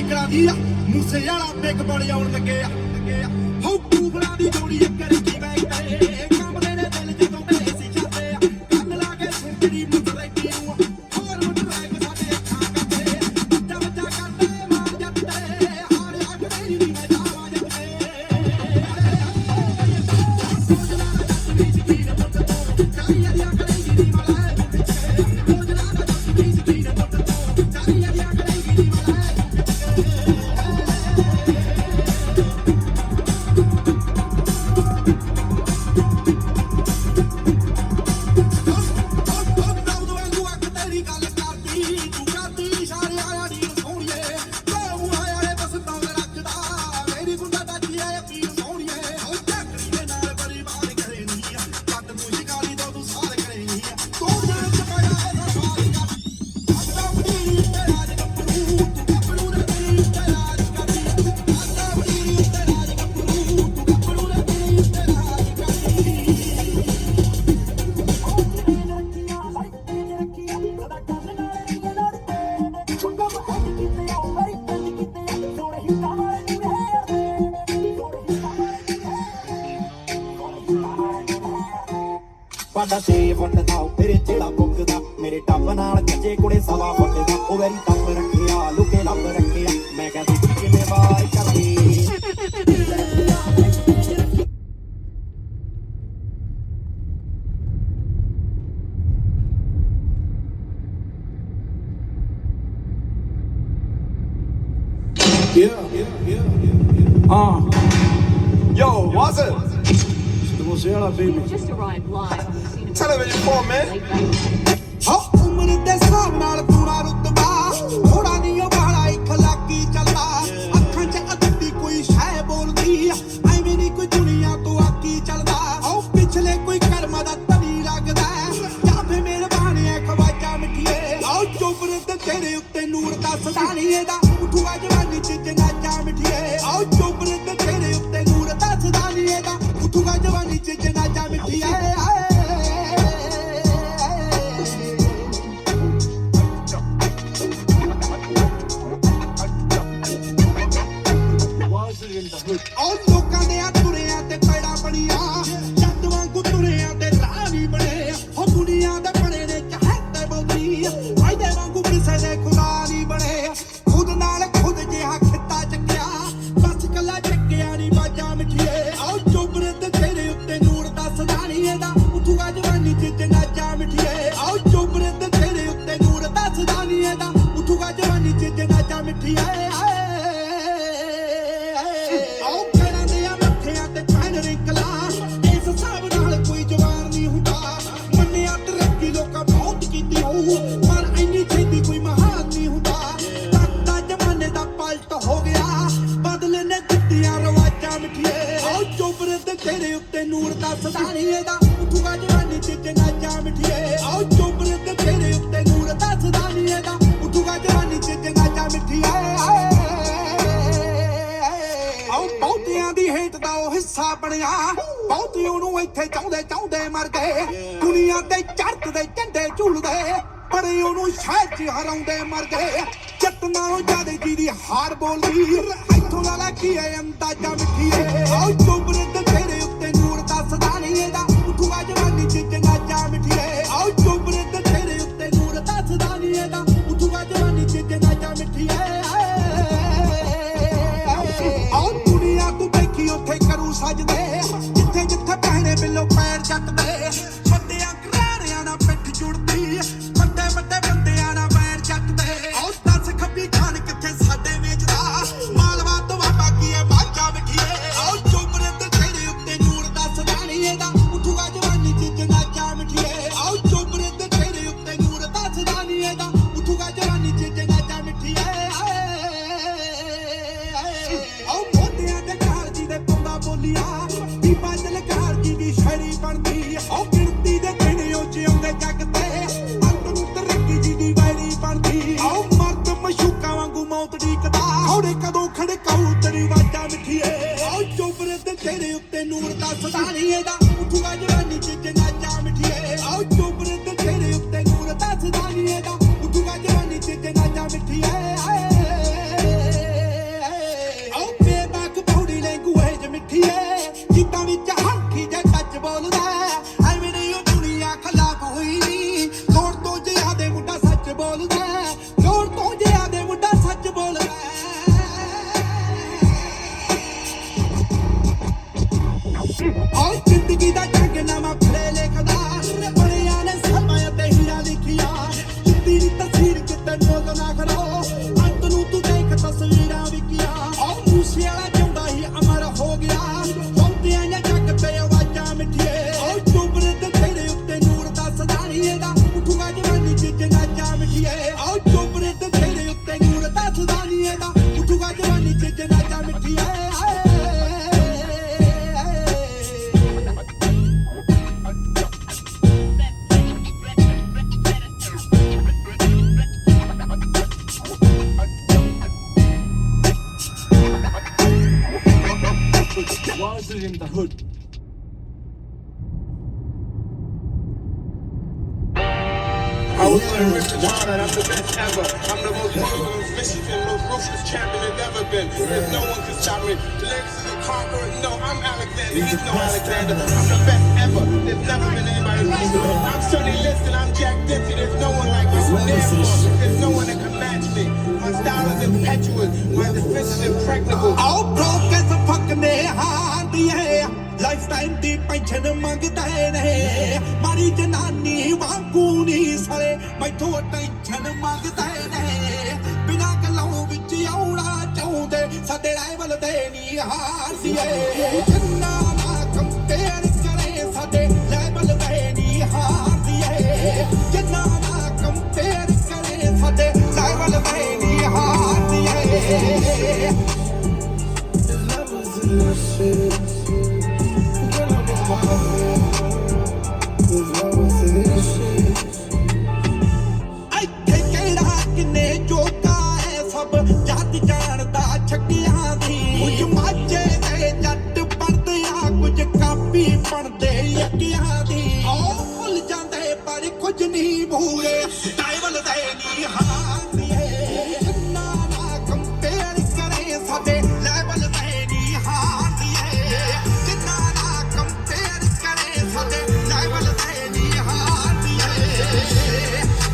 ਕਰਾਦੀ ਆ ਮੂਸੇ ਵਾਲਾ ਪਿੱਕ ਬਣ ਆਉਣ ਲੱਗੇ ਆ ਹੋ ਕੂਬਰਾ ਦੀ ਜੋੜੀ ਇੱਕ ਰੱਖੀ ਬੈਗ ਤੇ ਕੰਬਦੇ ਨੇ ਦਿਲ ਜਦੋਂ ਬੇਸੀ ਜਾਂਦੇ ਆ ਕੰਨ ਲਾ ਕੇ ਸੁੰਦਰੀ ਮੁੱਤਰੇਗੀ ਨੂੰ ਹੋਰ ਮੁੱਤਰੇਗ ਸਾਡੇ ਅੱਖਾਂ ਕੱਢੇ ਬੱਚਾ ਬੱਚਾ ਕਰਦੇ ਮਾਰ ਜੱਤੇ ਹਾਰ ਅੱਖ ਮੇਰੀ ਨੀ ਮੈਂ ਜਾਵਾਂ ਜੱਤੇ ਸੋਚਣਾ ਨਾ ਜੱਟ ਦੀ ਜ਼ਮੀਨ ਮੁੱਟ ਤੋਂ ਚਾਰੀ ਅੜਿਆ ਕਰੇਗੀ ਨੀ ਵਾਲਾ ਸੋਚਣਾ ਨਾ ਜੱਟ ਦੀ ਜ਼ਮੀਨ ਮੁੱਟ ਤੋਂ ਚਾਰੀ ਅੜਿਆ ਕਰੇਗੀ ਨੀ ਵਾਲਾ ਸਾਡਾ 6 ਫੁੱਟ ਦਾ ਤੇਰੇ ਜਿਹੜਾ ਪੁੱਗਦਾ ਮੇਰੇ ਟੱਬ ਨਾਲ ਕੱਜੇ ਕੁੜੇ ਸਵਾ ਫੁੱਟ ਦਾ ਉਹ ਵੈਰੀ ਟੱਬ ਰੱਖਿਆ ਲੁਕੇ ਲੱਭ ਰੱਖਿਆ ਮੈਂ ਕਿਹਾ ਦੇਖੀ ਕਿਵੇਂ ਵਾਰ ਕਰਦੀ Yo, what's it? Baby. Just arrived live on the scene of Television for man. ਹੋ ਉਮਰ ਦੇ ਹਿਸਾਬ ਨਾਲ ਪੂਰਾ ਰੁਤਬਾ ਥੋੜਾ ਨਹੀਂ ਉਹ ਬਾਲਾ ਇੱਕ ਲੱਗੀ ਚੱਲਦਾ ਅੱਖਾਂ 'ਚ ਅਦੱਤੀ ਕੋਈ ਸ਼ੈ ਬੋਲਦੀ ਐਵੇਂ ਨਹੀਂ ਕੋਈ ਦੁਨੀਆ ਤੋਂ ਆਕੀ ਚੱਲਦਾ ਉਹ ਪਿਛਲੇ ਕੋਈ ਕਰਮਾਂ ਦਾ ਤਣੀ ਲੱਗਦਾ ਜਾਂ ਫੇ ਮਿਹਰਬਾਨੀ ਐ ਖਵਾਜਾ ਮਿੱਠੀਏ ਆਓ ਚੋਬਰ ਤੇ ਤੇਰੇ ਉੱਤੇ ਨੂਰ ਦਾ ਸਦਾ ਨਹੀਂ ਇਹਦਾ ਉਠੂਆ ਜਵਾਨੀ 'ਚ ਜਨਾਜਾ ਮਿੱਠੀਏ ਆਓ ਚੋਬਰ ਤੇ ਤੇਰੇ ਉੱਤੇ ਨੂਰ ਦਾ ਸਦਾ ਨਹੀਂ ਇਹਦਾ ਉਠੂਆ ਜਵਾਨੀ 'ਚ ਜਨਾਜਾ ਮਿੱਠੀਏ ਉਹ ਲੋਕਾਂ ਦੇ ਆ ਤੁਰਿਆਂ ਤੇ ਪੈੜਾ ਬਣੀਆਂ ਜੱਟ ਵਾਂਗੂ ਤੁਰਿਆਂ ਤੇ ਰਾਹ ਨਹੀਂ ਬਣੇ ਉਹ ਦੁਨੀਆ ਦੇ ਬਣੇ ਨੇ ਚਾਹਤੇ ਬੋਲੀ ਫਾਇਦੇ ਵਾਂਗੂ ਕਿਸੇ ਦੇ ਖੁਦਾ ਨਹੀਂ ਬਣੇ ਖੁਦ ਨਾਲ ਖੁਦ ਜਿਹਾ ਖਿੱਤਾ ਚੱਕਿਆ ਬਸ ਕੱਲਾ ਚੱਕਿਆ ਨਹੀਂ ਬਾਜਾ ਮਿੱਠੀਏ ਆਓ ਚੋਬਰ ਤੇ ਤੇਰੇ ਉੱਤੇ ਨੂਰ ਦਾ ਸਦਾ ਨਹੀਂ ਇਹਦਾ ਉਠੂਗਾ ਜਵਾਨੀ 'ਚ ਜਨਾਜਾ ਮਿੱਠੀਏ ਆਓ ਚੋਬਰ ਤੇ ਤੇਰੇ ਉੱਤੇ ਨੂਰ ਦਾ ਸਦਾ ਨਹੀਂ ਇਹਦਾ ਉਠੂਗਾ ਜਵਾਨੀ 'ਚ ਜਨਾਜਾ ਮਿੱਠੀਏ ਤੇਰੇ ਉੱਤੇ ਨੂਰ ਦਾ ਸਦਾ ਨਹੀਂ ਇਹਦਾ ਉਠੂਗਾ ਜਵਾਨੀ 'ਚ ਜਨਾਜਾ ਮਿੱਠੀਏ ਆਓ ਚੋਬਰ ਤੇ ਤੇਰੇ ਉੱਤੇ ਨੂਰ ਦਾ ਸਦਾ ਨਹੀਂ ਇਹਦਾ ਉਠੂਗਾ ਜਵਾਨੀ 'ਚ ਜਨਾਜਾ ਮਿੱਠੀਏ ਆਓ ਬਹੁਤਿਆਂ ਦੀ ਹੇਠ ਦਾ ਉਹ ਹਿੱਸਾ ਬਣਿਆ ਬਹੁਤੇ ਉਹਨੂੰ ਇੱਥੇ ਚਾਹੁੰਦੇ ਮਰ ਗਏ ਦੁਨੀਆ ਤੇ ਚੜ੍ਹਦੇ ਝੰਡੇ ਝੂਲਦੇ ਬੜੇ ਉਹਨੂੰ ਸ਼ਹਿਰ 'ਚ ਹਰਾਉਂਦੇ ਮਰ ਗਏ ਜੱਟ ਨਾਲੋਂ ਜ਼ਿਆਦਾ ਜਿਹਦੀ ਹਾਰ ਬੋਲੀ ਇੱਥੋਂ ਲਾ ਕੀ ਹੈ ਅੰਦਾਜ਼ਾ ਮਿੱਠੀਏ ਆਓ ਚੋਬਰ ਤੇ ਤੇਰੇ ਉੱਤੇ ਨੂਰ ਦਾ ਸਦਾ ਨਹੀਂ ਇਹਦਾ ਉਠੂਗਾ ਜਵਾਨੀ 'ਚ ਜਨਾਜਾ ਮਿੱਠੀਏ ਆਓ ਚੋਬਰ ਤੇ ਤੇਰੇ ਉੱਤੇ ਨੂਰ ਦਾ ਸਦਾ ਨਹੀਂ ਇਹਦਾ ਉਠੂਗਾ ਜਵਾਨੀ 'ਚ ਜਨਾਜਾ ਮਿੱਠੀਏ ਆਓ ਦੁਨੀਆ ਤੂੰ ਦੇਖੀ ਉੱਥੇ ਕਰੂ ਸਜਦੇ ਜਿੱਥੇ ਜਿੱਥੇ ਪਹਿਣੇ ਬਿੱਲੋ ਪੈਰ ਜੱਟਦੇ ਬੰਦਿਆਂ ਘਰਾਣਿਆਂ ਨਾਲ ਪਿੱਠ ਜੁੜਦੀ ਵੱਡੇ ਬੰਦਿਆਂ ਨਾਲ ਪੈਰ ਜੱਟਦੇ ਆਓ ਦੱਸ ਖੱਬੀ ਖਾਨ ਕਿੱਥੇ ਸਾਡੇ ਵੇਚਦਾ ਮਾਲਵਾ ਤੋਂ ਬਾਕੀ ਹੈ ਬਾਜਾ ਮਿੱਠੀਏ ਆਓ ਚੋਬਰ ਤੇ ਤੇਰੇ ਉੱਤੇ ਨੂਰ ਦਾ ਸਦਾ ਨਹੀਂ ਇਹਦਾ ਉਠੂਗਾ ਜਵਾਨੀ 'ਚ ਜਨਾਜਾ ਮਿੱਠੀਏ ਆਓ ਚੋਬਰ ਤੇ ਤੇਰੇ ਉੱਤੇ ਨੂਰ ਦਾ ਸਦਾ ਨਹੀਂ ਇਹਦਾ ਉਠੂਗਾ ਜਵਾਨੀ 'ਚ ਜਨਾਜਾ ਮਿੱਠੀਏ ਆਓ ਮੋਢਿਆਂ ਤੇ ਘਰ ਜੀ ਦੇ ਪਾਉਂਦਾ ਬੋਲੀਆਂ ਵੀ ਬਾਦਲ ਘਰ ਜੀ ਦੀ ਸ਼ਾਇਰੀ ਬਣਦੀ ਆਓ ਗਿਣਤੀ ਦੇ ਦਿਨ ਉਹ ਜਿਉਂਦੇ ਜੱਗ ਤੇ ਅੰਤ ਨੂੰ ਤਰੱਕੀ ਜੀ ਦੀ ਵੈਰੀ ਬਣਦੀ ਆਓ ਮਰਦ ਮਸ਼ੂਕਾਂ ਵਾਂਗੂ ਮੌਤ ਢੀਕਦਾ ਹੌੜੇ ਕਦੋਂ ਖੜਕਾਊ ਤੇਰੀ ਵਾਜਾ ਮਿੱਠੀਏ ਆਓ ਚੋਬਰ ਤੇ ਤੇਰੇ ਉੱਤੇ ਨੂਰ ਦਾ ਸਦਾ ਨਹੀਂ ਇਹਦਾ ਉਠੂਗਾ ਜਵਾਨੀ 'ਚ ਜਨਾਜਾ ਮਿੱਠੀਏ ਆਓ ਚੋਬਰ ਤੇ ਤੇਰੇ ਉੱਤੇ ਨੂਰ ਦਾ ਸਦਾ ਨਹੀਂ ਇਹਦਾ ਉਠੂਗਾ ਜਵਾਨੀ 'ਚ ਜਨਾਜਾ ਮਿੱਠੀਏ ਜ਼ਿੰਦਗੀ ਦਾ ਜੰਗ ਨਵਾਂ ਫੜੇ ਲਿਖਦਾ ਬਣਿਆ ਨੇ ਸਮਾਂ ਤੇ ਹੀਰਾ ਲਿਖਿਆ ਜਿੱਤੀ ਦੀ ਤਸਵੀਰ ਕਿਤੇ ਨੋਲ ਨਾ ਖੜੋ ਅੰਤ ਨੂੰ ਤੂੰ ਦੇਖ ਤਸਵੀਰਾਂ ਵਿਕਿਆ ਉਹ ਮੂਸੇ ਵਾਲਾ ਜਿਉਂਦਾ ਹੀ ਅਮਰ ਹੋ ਗਿਆ ਸੌਂਦਿਆਂ ਜਾਂ ਜੱਗ ਤੇ ਆਵਾਜ਼ਾਂ ਮਿੱਠੀਏ ਉਹ ਚੁੱਪਰੇ ਤੇ ਤੇਰੇ ਉੱਤੇ ਨੂਰ ਦਾ ਸਦਾਨੀਏ ਦਾ ਉੱਠੂਗਾ ਜਵਾਨੀ ਚ ਜਨਾਜਾ ਮਿੱਠੀਏ ਉਹ ਚੁੱਪਰੇ ਤੇ ਤੇਰੇ ਉੱਤੇ ਨੂਰ ਦਾ ਸਦਾਨੀਏ ਦਾ ਉੱਠੂਗਾ ਜਵਾਨੀ ਚ ਜਨਾਜਾ ਮਿੱਠੀਏ Was it in the hood? I was in Richard John, I'm the best ever. I'm the most ruthless, Michigan, most ruthless champion there's ever been. There's no one can stop me. The legacy of the conqueror, no, I'm Alexander. He's no Alexander. I'm the best ever. There's never been anybody like me. I'm Sonny Liston, I'm Jack Dempsey. There's no one like me. There's no one that can match me. My style is impetuous. My defense is impregnable. ਆਓ broke S ਫੱਕ ਨੇ ਹਾਰਦੀ ਹੈ life time ਦੀ pension ਮੰਗਦੇ ਨੇ ਮਾਰੀ ਜਨਾਨੀ ਵਾਂਗੂ ਨਹੀਂ ਸਾਰੇ ਮੈਥੋਂ ਟੈਨਸ਼ਨ ਮੰਗਦੇ ਨੇ ਬਿਨਾਂ ਗੱਲੋਂ ਵਿੱਚ ਆਉਣਾ ਚਾਹੁੰਦੇ ਸਾਡੇ ਰਾਈਵਲ ਦੇ ਨਹੀਂ ਹਾਰਦੀ ਏ ਜਿੰਨਾ ਨਾ ਕੰਪੇਅਰ ਕਰੇ ਸਾਡੇ ਲੈਵਲ ਦੇ ਨਹੀਂ ਹਾਰਦੀ ਏ ਜਿੰਨਾ ਨਾ ਕੰਪੇਅਰ ਕਰੇ ਸਾਡੇ ਲੈਵਲ ਦੇ ਨਹੀਂ ਹਾਰਦੀ ਏ ਇੱਥੇ ਕਿਹੜਾ ਕਿੰਨੇ ਜੋਗਾ ਐ ਸਭ ਜੱਟ ਜਾਣਦਾ ਛੱਕਿਆਂ ਦੀ ਕੁਝ ਮਾਝੇ ਦੇ ਜੱਟ ਪੜਦੇ ਆ ਕੁਝ ਕਾਪੀ ਪੜਦੇ ਯੱਕਿਆਂ ਦੀ ਉਹ ਭੁੱਲ ਜਾਂਦੇ ਪਰ ਕੁਝ ਨਹੀਂ ਭੂਲੇ ਟਾਈਵਲ ਦੇ ਨਹੀਂ ਹਾਰਦੀ ਏ ਜਿੰਨਾ ਨਾ ਕੰਪੇਅਰ ਕਰੇ ਸਾਡੇ ਲੈਵਲ ਦੇ ਨਹੀਂ ਹਾਰਦੀ ਏ ਜਿੰਨਾ ਨਾ ਕੰਪੇਅਰ ਕਰੇ ਸਾਡੇ ਲੈਵਲ ਦੇ ਨਹੀਂ ਹਾਰਦੀ ਏ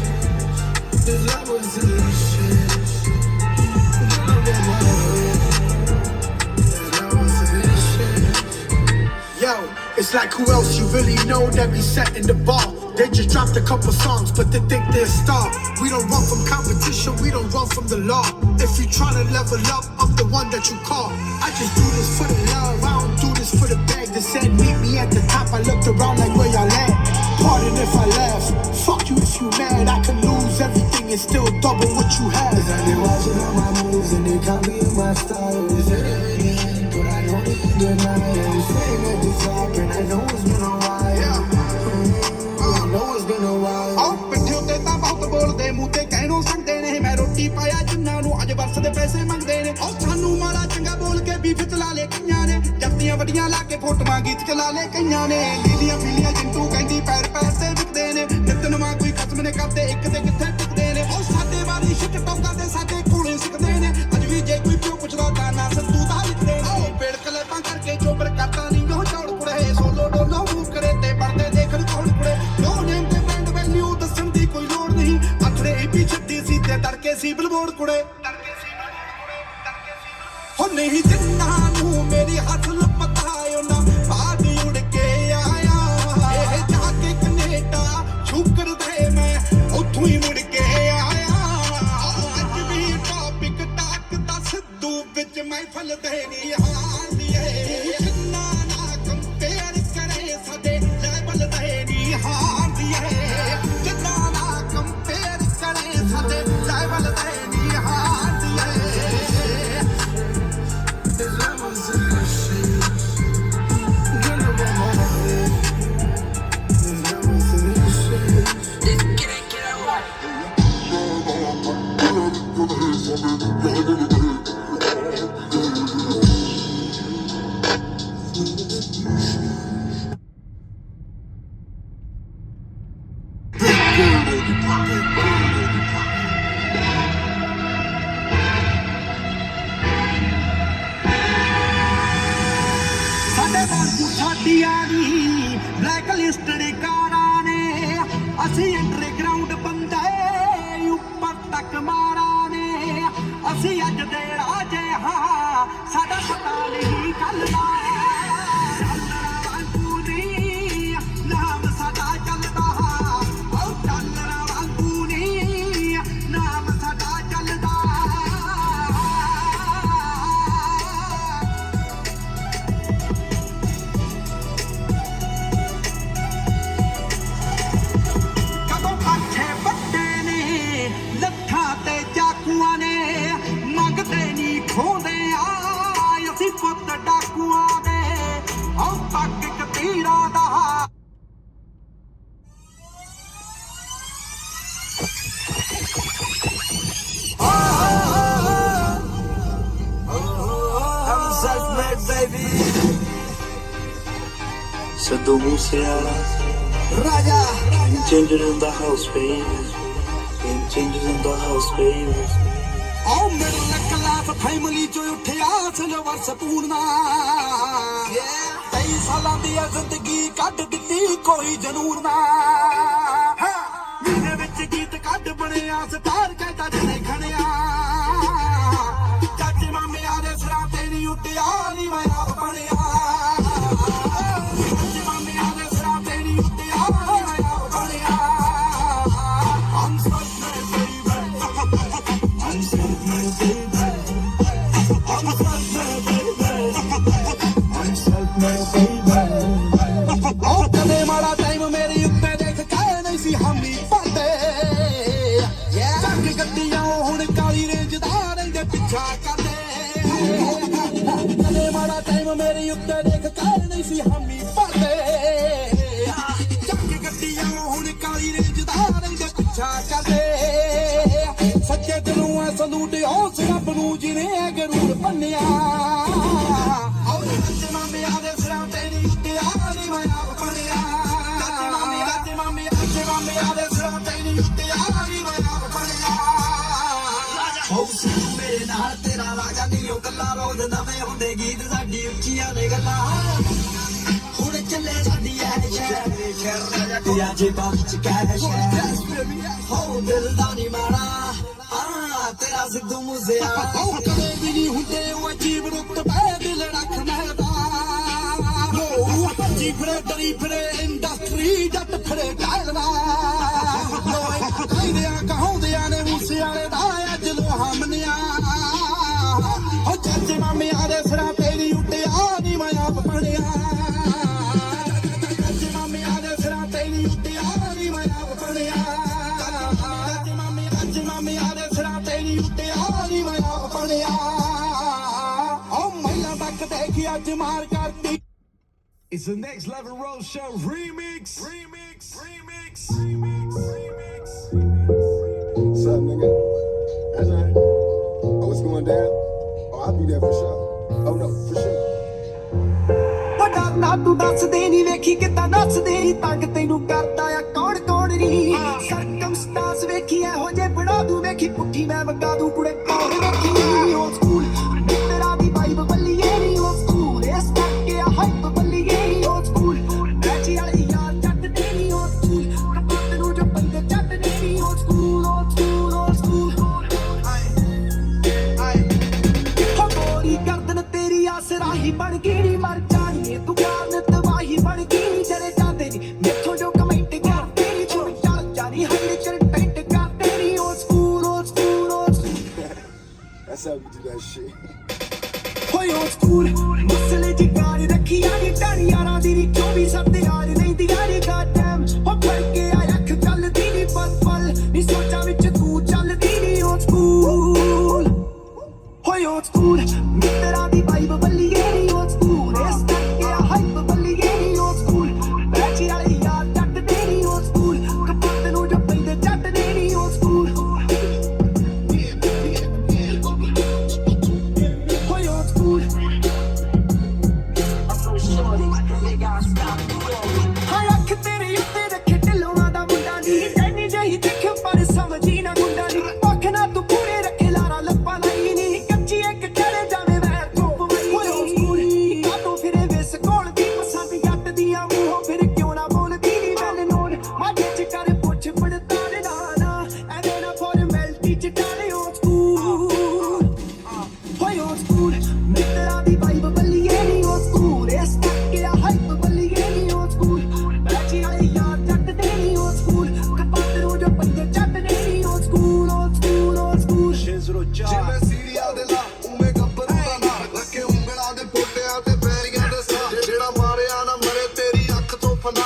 Yo, it's like who else you really know that be setting the bar. They just dropped a couple songs, but they think they're a star. We don't run from competition, we don't run from the law. If you tryna level up, I'm the one that you call. I just do this for the love, I don't do this for the bag. They said meet me at the top, I looked around like where y'all at. Pardon if I laugh, fuck you if you mad. I could lose everything and still double what you have. They watching all my moves and they copying my style. They say they really ain't, but I know they can deny it. I'm sitting at the top and I know it's been a while. I know it's been a while. ਆਹ ਪਿੱਠੇ ਉੱਤੇ ਤਾਂ ਬਹੁਤ ਬੋਲਦੇ ਮੂੰਹ ਤੇ ਕਹਿਣੋਂ ਸੰਗਦੇ ਨੇ ਮੈਂ ਰੋਟੀ ਪਾਇਆ ਜਿੰਨਾਂ ਨੂੰ ਅੱਜ ਵਰਸ ਦੇ ਪੈਸੇ ਮੰਗਦੇ ਨੇ ਉਹ ਸਾਨੂੰ ਮਾੜਾ ਚੰਗਾ ਬੋਲ ਕੇ ਬੀਫ ਚਲਾ ਲੈ ਕਈਆਂ ਨੇ ਜੱਤੀਆਂ ਵੱਡੀਆਂ ਲਾ ਕੇ ਫੋਟੋਆਂ ਗੀਤ ਚਲਾ ਲੈ ਕਈਆਂ ਨੇ ਲੀਲੀਆਂ ਪੀਲੀਆਂ ਜਿੰਟੂ ਕਹਿੰਦੀ ਪੈਰ ਪੈਰ ਤੇ ਵਿਕਦੇ ਨੇ ਨਿਤਨ ਮਾਂ ਕੋਈ ਖਸਮ ਨੇ ਕਰਦੇ ਇੱਕ ਤੇ ਕਿੱਥੇ ਟਿਕਦੇ ਨੇ ਉਹ ਸਾਡੇ ਵਾਰੀ ਸ਼ਿਟ ਟੋਕਾਂ ਦੇ ਸਾਡੇ ਕੋਲੇ ਸਿੱਖਦੇ ਨੇ ਅੱਜ ਵੀ ਜੇ ਕੋਈ ਪਿਓ ਪੁੱਛਦਾ ਤਾਂ ਨਾ ਸੰਤੂ ਦਾ ਲਿਖਦੇ ਨੇ ਪੇੜ ਕਲੇਪਾਂ ਕਰਕੇ ਚੋਬਰ ਕਰਤਾ ਨਹੀਂ ਉਹ ਚੌੜ ਕੁੜੇ ਸੋਲੋ ਡੋਲੋ ਮੂਵ ਕਰੇ ਤੇ ਪੜਦੇ ਦੇਖਣ ਕੌਣ ਕੁੜੇ ਨੋ ਨੇਮ ਤੇ ਬ੍ਰਾਂਡ ਵੈਲਿਊ ਦੱਸਣ ਦੀ ਕੋਈ ਲੋੜ ਨਹੀਂ ਅਥਰੇ ਹੀ ਪਿੱਛੇ ਸੀ ਤੇ ਤੜਕੇ ਸੀ ਬਿਲਬੋਰਡ ਕੁੜੇ ਹੋ ਨਹੀਂ ਜਿੰਨਾ ਨੂੰ ਮੇਰੀ ਹੱਥ ਪਤਾਇਓ ਨਾ ਬਾਦ ਉੜ ਕੇ ਆਇਆ ਇਹ ਜਾ ਕੇ ਕੈਨੇਡਾ ਸ਼ੁਕਰ ਦੇ ਮੈਂ ਉੱਥੋਂ ਹੀ ਮੁੜ ਕੇ ਆਇਆ ਅੱਜ ਵੀ ਟੌਪਿਕ ਟਾਕ ਦਾ ਸਿੱਧੂ ਵਿੱਚ ਮਹਿਫਲ ਦੇ ਨਹੀਂ ਹਾਰਦੀ ਏ ਜਿੰਨਾ ਨਾ ਕੰਪੇਅਰ ਕਰੇ ਸਾਡੇ ਲੈਵਲ ਦੇ ਨਹੀਂ ਹਾਰਦੀ ਏ ਜਿੰਨਾ ਨਾ ਕੰਪੇਅਰ ਕਰੇ ਸਾਡੇ ਲੈਵਲ ਦੇ ਨਹੀਂ ਹਾਰਦੀ ਏ ਸਾਡੇ ਵਾਂਗੂ ਸਾਡੀਆਂ ਦੀ ਬਲੈਕ ਲਿਸਟਡ ਕਾਰਾਂ ਨੇ ਅਸੀਂ ਅੰਡਰਗਰਾਉਂਡ ਬੰਦੇ ਉੱਪਰ ਤੱਕ ਮਾਰਾਂ ਨੇ ਅਸੀਂ ਅੱਜ ਦੇ ਰਾਜੇ ਹਾਂ ਸਾਡਾ ਪਤਾ ਨਹੀਂ ਕੱਲ ਦਾ ਵਾਂਗੂ ਦੀ Sidhu Moosewala. Raja. Game changer in the house, baby. Game changers in the house, baby. ਆਓ ਮਿਡਲ ਕਲਾਸ ਫੈਮਿਲੀ ਚੋਂ ਉੱਠਿਆ ਸਿਲਵਰ ਸਪੂਨ ਨਾਲ 23 ਸਾਲਾਂ ਦੀ ਜ਼ਿੰਦਗੀ ਕੱਢ ਦਿੱਤੀ ਕੋਈ ਜਨੂਨ ਨਾਲ ਮਹੀਨੇ ਵਿੱਚ ਗੀਤ ਕੱਢ ਬਣਿਆ ਸਟਾਰ ਕਹਿੰਦਾ ਜਿਹਨੇ ਖਣਿਆ ਚਾਚੇ ਮਾਮਿਆਂ ਦੇ ਸਿਰਾਂ ਤੇ ਨਹੀਂ ਉੱਡਿਆ ਨਹੀਂ ਮੈਂ ਆਪ ਬਣਿਆ ਚਾਚੇ ਮਾਮਿਆਂ ਦੇ ਸਿਰਾਂ ਤੇ ਨਹੀਂ ਉੱਡਿਆ ਨਹੀਂ ਮੈਂ ਆਪ ਬਣਿਆ I'm so ਉਹ ਕਦੇ ਮਾੜਾ ਟਾਈਮ ਮੇਰੇ ਉੱਤੇ ਦੇਖ ਕੇ ਨਹੀਂ ਸੀ ਹਾਮੀ ਪਾਉਂਦੇ ਚੱਕ ਗੱਡੀਆਂ ਹੁਣ ਕਾਲੀ ਰੇਂਜ ਦਾ ਰਹਿੰਦੇ ਪਿੱਛਾ ਕਰਦੇ ਕਦੇ ਮਾੜਾ ਟਾਈਮ ਮੇਰੇ ਉੱਤੇ ਦੇਖ ਕੇ ਨਹੀਂ ਸੀ ਹਾਮੀ ਪਾਉਂਦੇ ਚੱਕ ਗੱਡੀਆਂ ਹੁਣ ਕਾਲੀ ਰੇਂਜ ਦਾ ਰਹਿੰਦੇ ਪਿੱਛਾ ਕਰਦੇ ਸੱਚੇ ਦਿਲੋਂ ਆ ਸਲੂਟ ਉਸ ਰੱਬ ਨੂੰ ਜਿਹਨੇ ਗਰੂਰ ਬੰਨਿਆ ਆਉ ਸੱਚੇ ਮਾਮਿਆਂ ਦੇ ਸਿਰਾਂ ਤੇ ਨਹੀਂ ਉੱਡਿਆ ਨਹੀਂ ਮੈਂ ਆਪ ਬਣਿਆ ਸੱਚੇ ਮਾਮਿਆਂ ਦੇ ਸਿਰਾਂ ਤੇ ਨਹੀਂ ਉੱਡਿਆ ਨਹੀਂ ਮੈਂ ਆਪ ਬਣਿਆ ਹੋ ਮੇਰੇ ਨਾਲ ਤੇਰਾ ਰਾਜਾ ਨਹੀਂ ਉਹ ਗੱਲਾਂ ਰੋਜ਼ ਨਵੇਂ ਹੁੰਦੇ ਗੀਤ ਸਾਡੀ ਉੱਚੀਆਂ ਨੇ ਗੱਲਾਂ ਹੁਣ ਚੱਲੇ ਸਾਡੀ ਐ ਸ਼ਹਿਰ ਰਾਜਾ ਤੇਰਾ ਜੇਬਾਂ ਵਿੱਚ ਕੈਸ਼ ਹੋ ਦਿਲ ਦਾ ਨਹੀਂ ਮਾੜਾ ਤੇਰਾ ਸਿੱਧੂ ਮੂਸੇਵਾਲਾ ਉਹ ਕਦੇ ਵੀ ਨਹੀਂ ਹੁੰਦੇ ਉਹ ਅਜੀਬ ਰੁਤਬੇ ਦਿਲ ਰੱਖਦਾ ਉਹ ਭੱਜੀ ਫਿਰੇ ਡਰੀ ਫਿਰੇ ਇੰਡਸਟਰੀ ਜੱਟ ਫਿਰੇ ਕਾਇਲਦਾ ਕਹਿੰਦਿਆਂ ਕਹਾਉਂਦਿਆਂ ਨੇ ਮੂਸੇਵਾਲੇ ਦਾ ਅੱਜ ਲੋਹਾ ਮੰਨਿਆ ਉਹ ਚਾਚੇ ਮਾਮਿਆਂ ਦੇ ਸਿਰਾਂ ਤੇ ਨਹੀਂ ਉੱਡਿਆ ਨਹੀਂ ਮੈਂ ਆਪ ਬਣਿਆ ਚਾਚੇ ਮਾਮਿਆਂ ਦੇ ਸਿਰਾਂ ਤੇ ਨਹੀਂ ਉੱਡਿਆ ਨਹੀਂ ਮੈਂ ਆਪ ਬਣਿਆ ਚਾਚੇ ਮਾਮਿਆਂ ਦੇ ਸਿਰਾਂ ਤੇ ਨਹੀਂ ਉੱਡਿਆ ਨਹੀਂ ਮੈਂ ਆਪ ਬਣਿਆ ਉਹ ਮਹਿਲਾ ਤੱਕ ਦੇਖੀ ਅੱਜ ਮਾਰ ਕਰਦੀ It's the Next Level Road Show remix. What's up, nigga? That's right. Oh, what's going down? Oh, I'll be there for sure. Oh, no, for sure. ਵੱਡਾ ਨਾ ਤੂੰ ਦੱਸਦੇ ਨਹੀਂ ਵੇਖੀ ਕਿੱਦਾਂ ਨੱਚਦੇ ਨੀ ਤੰਗ ਤੈਨੂੰ ਕਰਦਾ ਆ ਕੌਣ ਕੌਣ ਨੀ ਸਰਕਮਸਟੈਂਸ ਵੇਖੀ ਇਹੋ ਜੇ ਬਣਾ ਦੂੰ ਵੇਖੀ ਪੁੱਠੀ ਮੈਂ ਵਗਾ ਦੂੰ ਕੁੜੇ ਕੌਣ ਵੇਖੀ ਉਹ ਸਕੂਲ ਤੇਰਾ ਦੀ ਵਾਈਬ ਬੱਲੀਏ ਨੀ ਉਹ ਸਕੂਲ ਇਸ ਕਰਕੇ ਆ ਹਾਈਪ ਬੱਲੀਏ ਨੀ ਉਹ ਸਕੂਲ ਐਚੀ ਵਾਲੀ ਯਾਰ ਜੱਟ ਦੇ ਨੀ ਉਹ ਸਕੂਲ ਕਪੱਤ ਨੂੰ ਜੋ ਬੰਦੇ ਜੱਟ ਦੇ ਨੀ ਉਹ ਸਕੂਲ ਹੋ ਗੋਰੀ ਗਰਦਨ ਤੇਰੀ ਆਸਰਾਹੀ ਬਣ ਗਈ ਨੀ ਮਰ ਜਾਣੀਏ ਤੂੰ ਕਾਰਨ ਤਬਾਹੀ ਬਣ ਗਈ ਜਿਹੜੇ ਜਾਂਦੇ ਨੀ ਮੈਥੋਂ ਜੋ ਕਮੈਂਟ ਕਰਦੇ ਨੀ ਤੂੰ ਚੱਲ ਜਾਣੀ ਹੱਲੇ ਚਿਰ ਟੈਂਟ ਕਰਦੇ ਨੀ ਉਹ school That's how we do that shit. ਹੋਏ ਉਹ ਸਕੂਲ ਮਸਲੇ ਦੀ ਕਾਰ ਰੱਖੀਆਂ ਨੀ ਟਾਣੀ ਯਾਰਾਂ ਦੀ ਨੀ 24/7 ਯਾਰ ਲੈਂਦੀਆਂ ਨੀ ਗਾਡਮ ਹੋ ਫੜ ਕੇ ਆ ਅੱਖ ਚੱਲਦੀ ਨੀ ਪਲ ਨੀ ਸੋਚਾਂ ਵਿੱਚ ਤੂੰ ਚੱਲਦੀ ਨੀ ਉਹ ਸਕੂਲ ਹੋਏ ਉਹ ਸਕੂਲ ਤੇਰਾ ਦੀ ਵਾਈਬ ਬੱਲੀਏ ਨੀ ਉਹ ਸਕੂਲ ਇਸ ਕਰਕੇ ਆ ਹਾਈਪ ਬੱਲੀਏ ਨੀ ਉਹ ਸਕੂਲ ਬੈਚੀ ਵਾਲੀ ਯਾਰ ਜੱਟ ਦੇ ਨੀ ਉਹ ਸਕੂਲ ਕਪੱਤ ਨੂੰ ਜੋ ਪੈਂਦੇ ਜੱਟ ਦੇ ਨੀ ਉਹ ਸਕੂਲ ਹੋਏ ਉਹ ਸਕੂਲ ਹਾਏ ਅੱਖ ਤੇਰੇ ਉੱਤੇ ਰੱਖੇ ਢਿੱਲੋਂ ਦਾ ਮੁੰਡਾ ਨੀ ਟੈਨੀ ਜਿਹੀ ਦੇਖ ਪਰ ਸਮਝੀ ਨਾ ਗੁੰਡਾ ਨੀ ਅੱਖ ਨਾ ਤੂੰ ਪੂਰੇ ਰੱਖੇ ਲਾਰਾ ਲੱਪਾ ਲਾਈ ਨੀ ਕੱਚੀ ਇੱਕ ਟੜੇ ਜਾਵੇ ਵੈਰ ਧੁੱਪ ਵਈ ਹੋਏ ਉਹ ਸਕੂਲ ਕਾਤੋਂ ਫਿਰੇ ਵਿਸ ਕੋਲ ਦੀ ਪਸੰਦ ਜੱਟ ਦੀਆਂ ਮੂੰਹੋਂ ਫਿਰ ਕਿਉਂ ਨਾ ਬੋਲਦੀ ਨੀ ਵੈਲ ਨੋਨ ਮਾਝੇ ਚ ਕਰ ਪੁੱਛ ਪੜਤਾਲ ਨਾ ਐਵੇਂ ਨਾ ਫਾਰਮੈਲਿਟੀ ਚ ਟਾਲੇ ਉਹ ਸਕੂਲ ਹੋਏ ਉਹ ਸਕੂਲ ਮਿੱਤਰਾਂ ਦੀ ਵਾਈਬ ਬੱਲੀਏ ਨੀ ਉਹ ਸਕੂਲ ਇਸ ਕਰਕੇ ਆ ਹਾਈਪ ਬੱਲੀਏ ਨੀ ਉਹ ਸਕੂਲ ਬੈਚੀ ਵਾਲੇ ਯਾਰ ਜੱਟ ਦੇ ਨੀ ਉਹ ਸਕੂਲ ਕਪੱਤ ਨੂੰ ਜੋ ਬੰਦੇ ਜੱਟ ਦੇ ਨੀ ਉਹ ਸਕੂਲ ਜਿਵੇਂ ਸੀਰੀਆ ਦੇ ਲਾ ਉਵੇਂ ਗੱਭਰੂ ਦਾ ਨਾਂ ਲੱਗੇ ਉਂਗਲਾਂ ਦੇ ਪੋਟਿਆਂ ਤੇ ਪੈਰੀਆਂ ਦੇ ਸਾਹ ਜਿਹੜਾ ਮਾਰਿਆ ਨਾ ਮਰੇ ਤੇਰੀ ਅੱਖ ਤੋਂ ਫਨਾ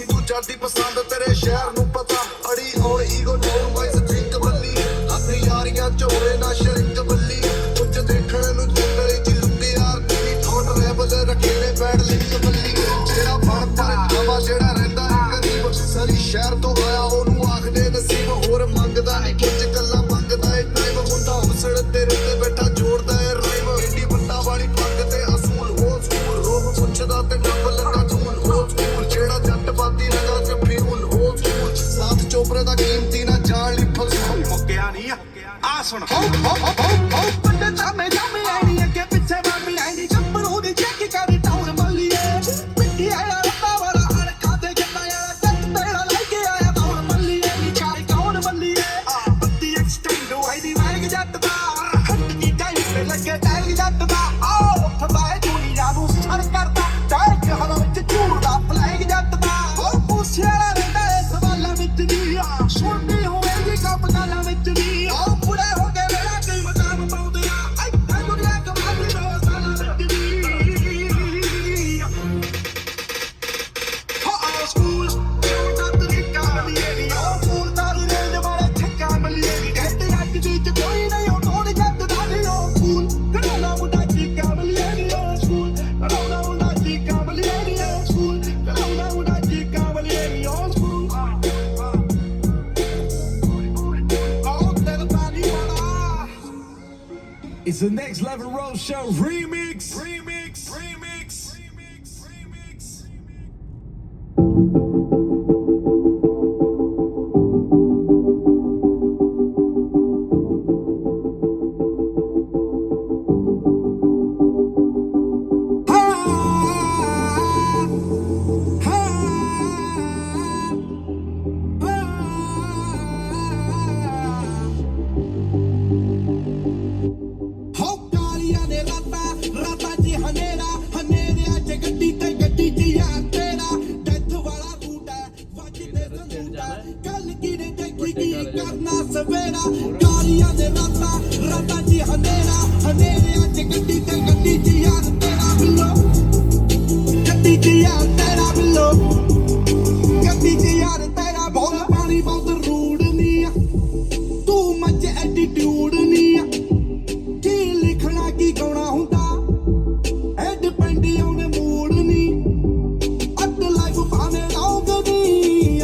ਤੂੰ ਜੱਟ ਦੀ ਪਸੰਦ ਤੇਰੇ ਸ਼ਹਿਰ ਨੂੰ ਪਤਾ ਅੜੀ ਔਰ ਈਗੋ ਨੋਨ ਵਾਈਸ ਡਰਿੰਕ ਬੱਲੀ ਆਪਣੀ ਯਾਰੀਆਂ ਝੋਲੇ ਨਾ ਸ਼ਰਿੰਕ ਬੱਲੀ ਕੁਝ ਦੇਖਣ ਨੂੰ ਜੰਗਲੇ ਚ ਲੁੱਕੇ ਯਾਰ ਤੇਰੀ ਥੋਟ ਰੈਬਲ ਰੱਖੇ ਨੇ ਬੈਡ ਲਿੰਕ ਬੱਲੀ ਜਿਹੜਾ ਬਣ ਪਰ ਨਵਾਂ ਜਿਹੜਾ ਰਹਿੰਦਾ ਗਰੀਬ ਸਰੀ ਸ਼ਹਿਰ ਤੋਂ ਆਇਆ ਉਹਨੂੰ ਆਖਦੇ ਨਸੀਬ ਹੋਰ ਮੰਗਦਾ ਨਹੀਂ ਕੁਝ ਗੱਲਾਂ ਮੰਗਦਾ ਏ ਟਾਈਮ ਮੁੰਡਾ ਹੁਸੜ ਤੇਰੇ ਤੇ ਬੈਠਾ ਜੋੜਦਾ ਏ ਰਾਈਮ ਏਡੀ ਵੱਡਾ ਵਾਲੀ ਪੱਗ ਤੇ ਅਸੂਲ ਹੋ school It's the Next Level Road Show remix. Remix. Remix. Remix. Remix. ਹੋ ਕਾਲੀਆਂ ਨੇ ਰਾਤਾਂ 'ਚ ਹਨੇਰਿਆਂ 'ਚ ਗੱਡੀ ਤੇ ਯਾਰ ਤੇਰਾ ਡੈਥ ਵਾਲਾ ਰੂਟ ਹੈ ਵੱਜਦੇ ਸੰਦੂਟ ਹੈ ਕੱਲ ਕੀ ਨੇ ਦੇਖੀ ਕੀ ਕਰਨਾ ਸਵੇਰਾ ਕਾਲੀਆਂ ਨੇ ਰਾਤਾਂ 'ਚ ਹਨੇਰਿਆਂ 'ਚ ਗੱਡੀ ਤੇ ਯਾਰ ਤੇਰਾ ਬਿੱਲੋ ਗੱਡੀ 'ਚ ਯਾਰ ਤੇਰਾ ਬਿੱਲੋ ਗੱਡੀ 'ਚ ਯਾਰ ਤੇਰਾ ਬਹੁਤ ਪਾਣੀ ਬਹੁਤ ਰੂੜ ਨਹੀਂ ਆ ਤੂੰ ਮੱਚ ਐਟੀਟਿਊਡ ਨਹੀਂ ਆ ਕੀ ਲਿਖਣਾ ਕੀ ਗਾਉਣਾ ਹੁੰਦਾ ਇਹ ਡਿਪੈਂਡ ਆਨ ਮੂਡ ਨਹੀਂ ਅੱਧ ਲਾਈਫ ਭਾਵੇਂ ਲੌਂਗ ਨਹੀਂ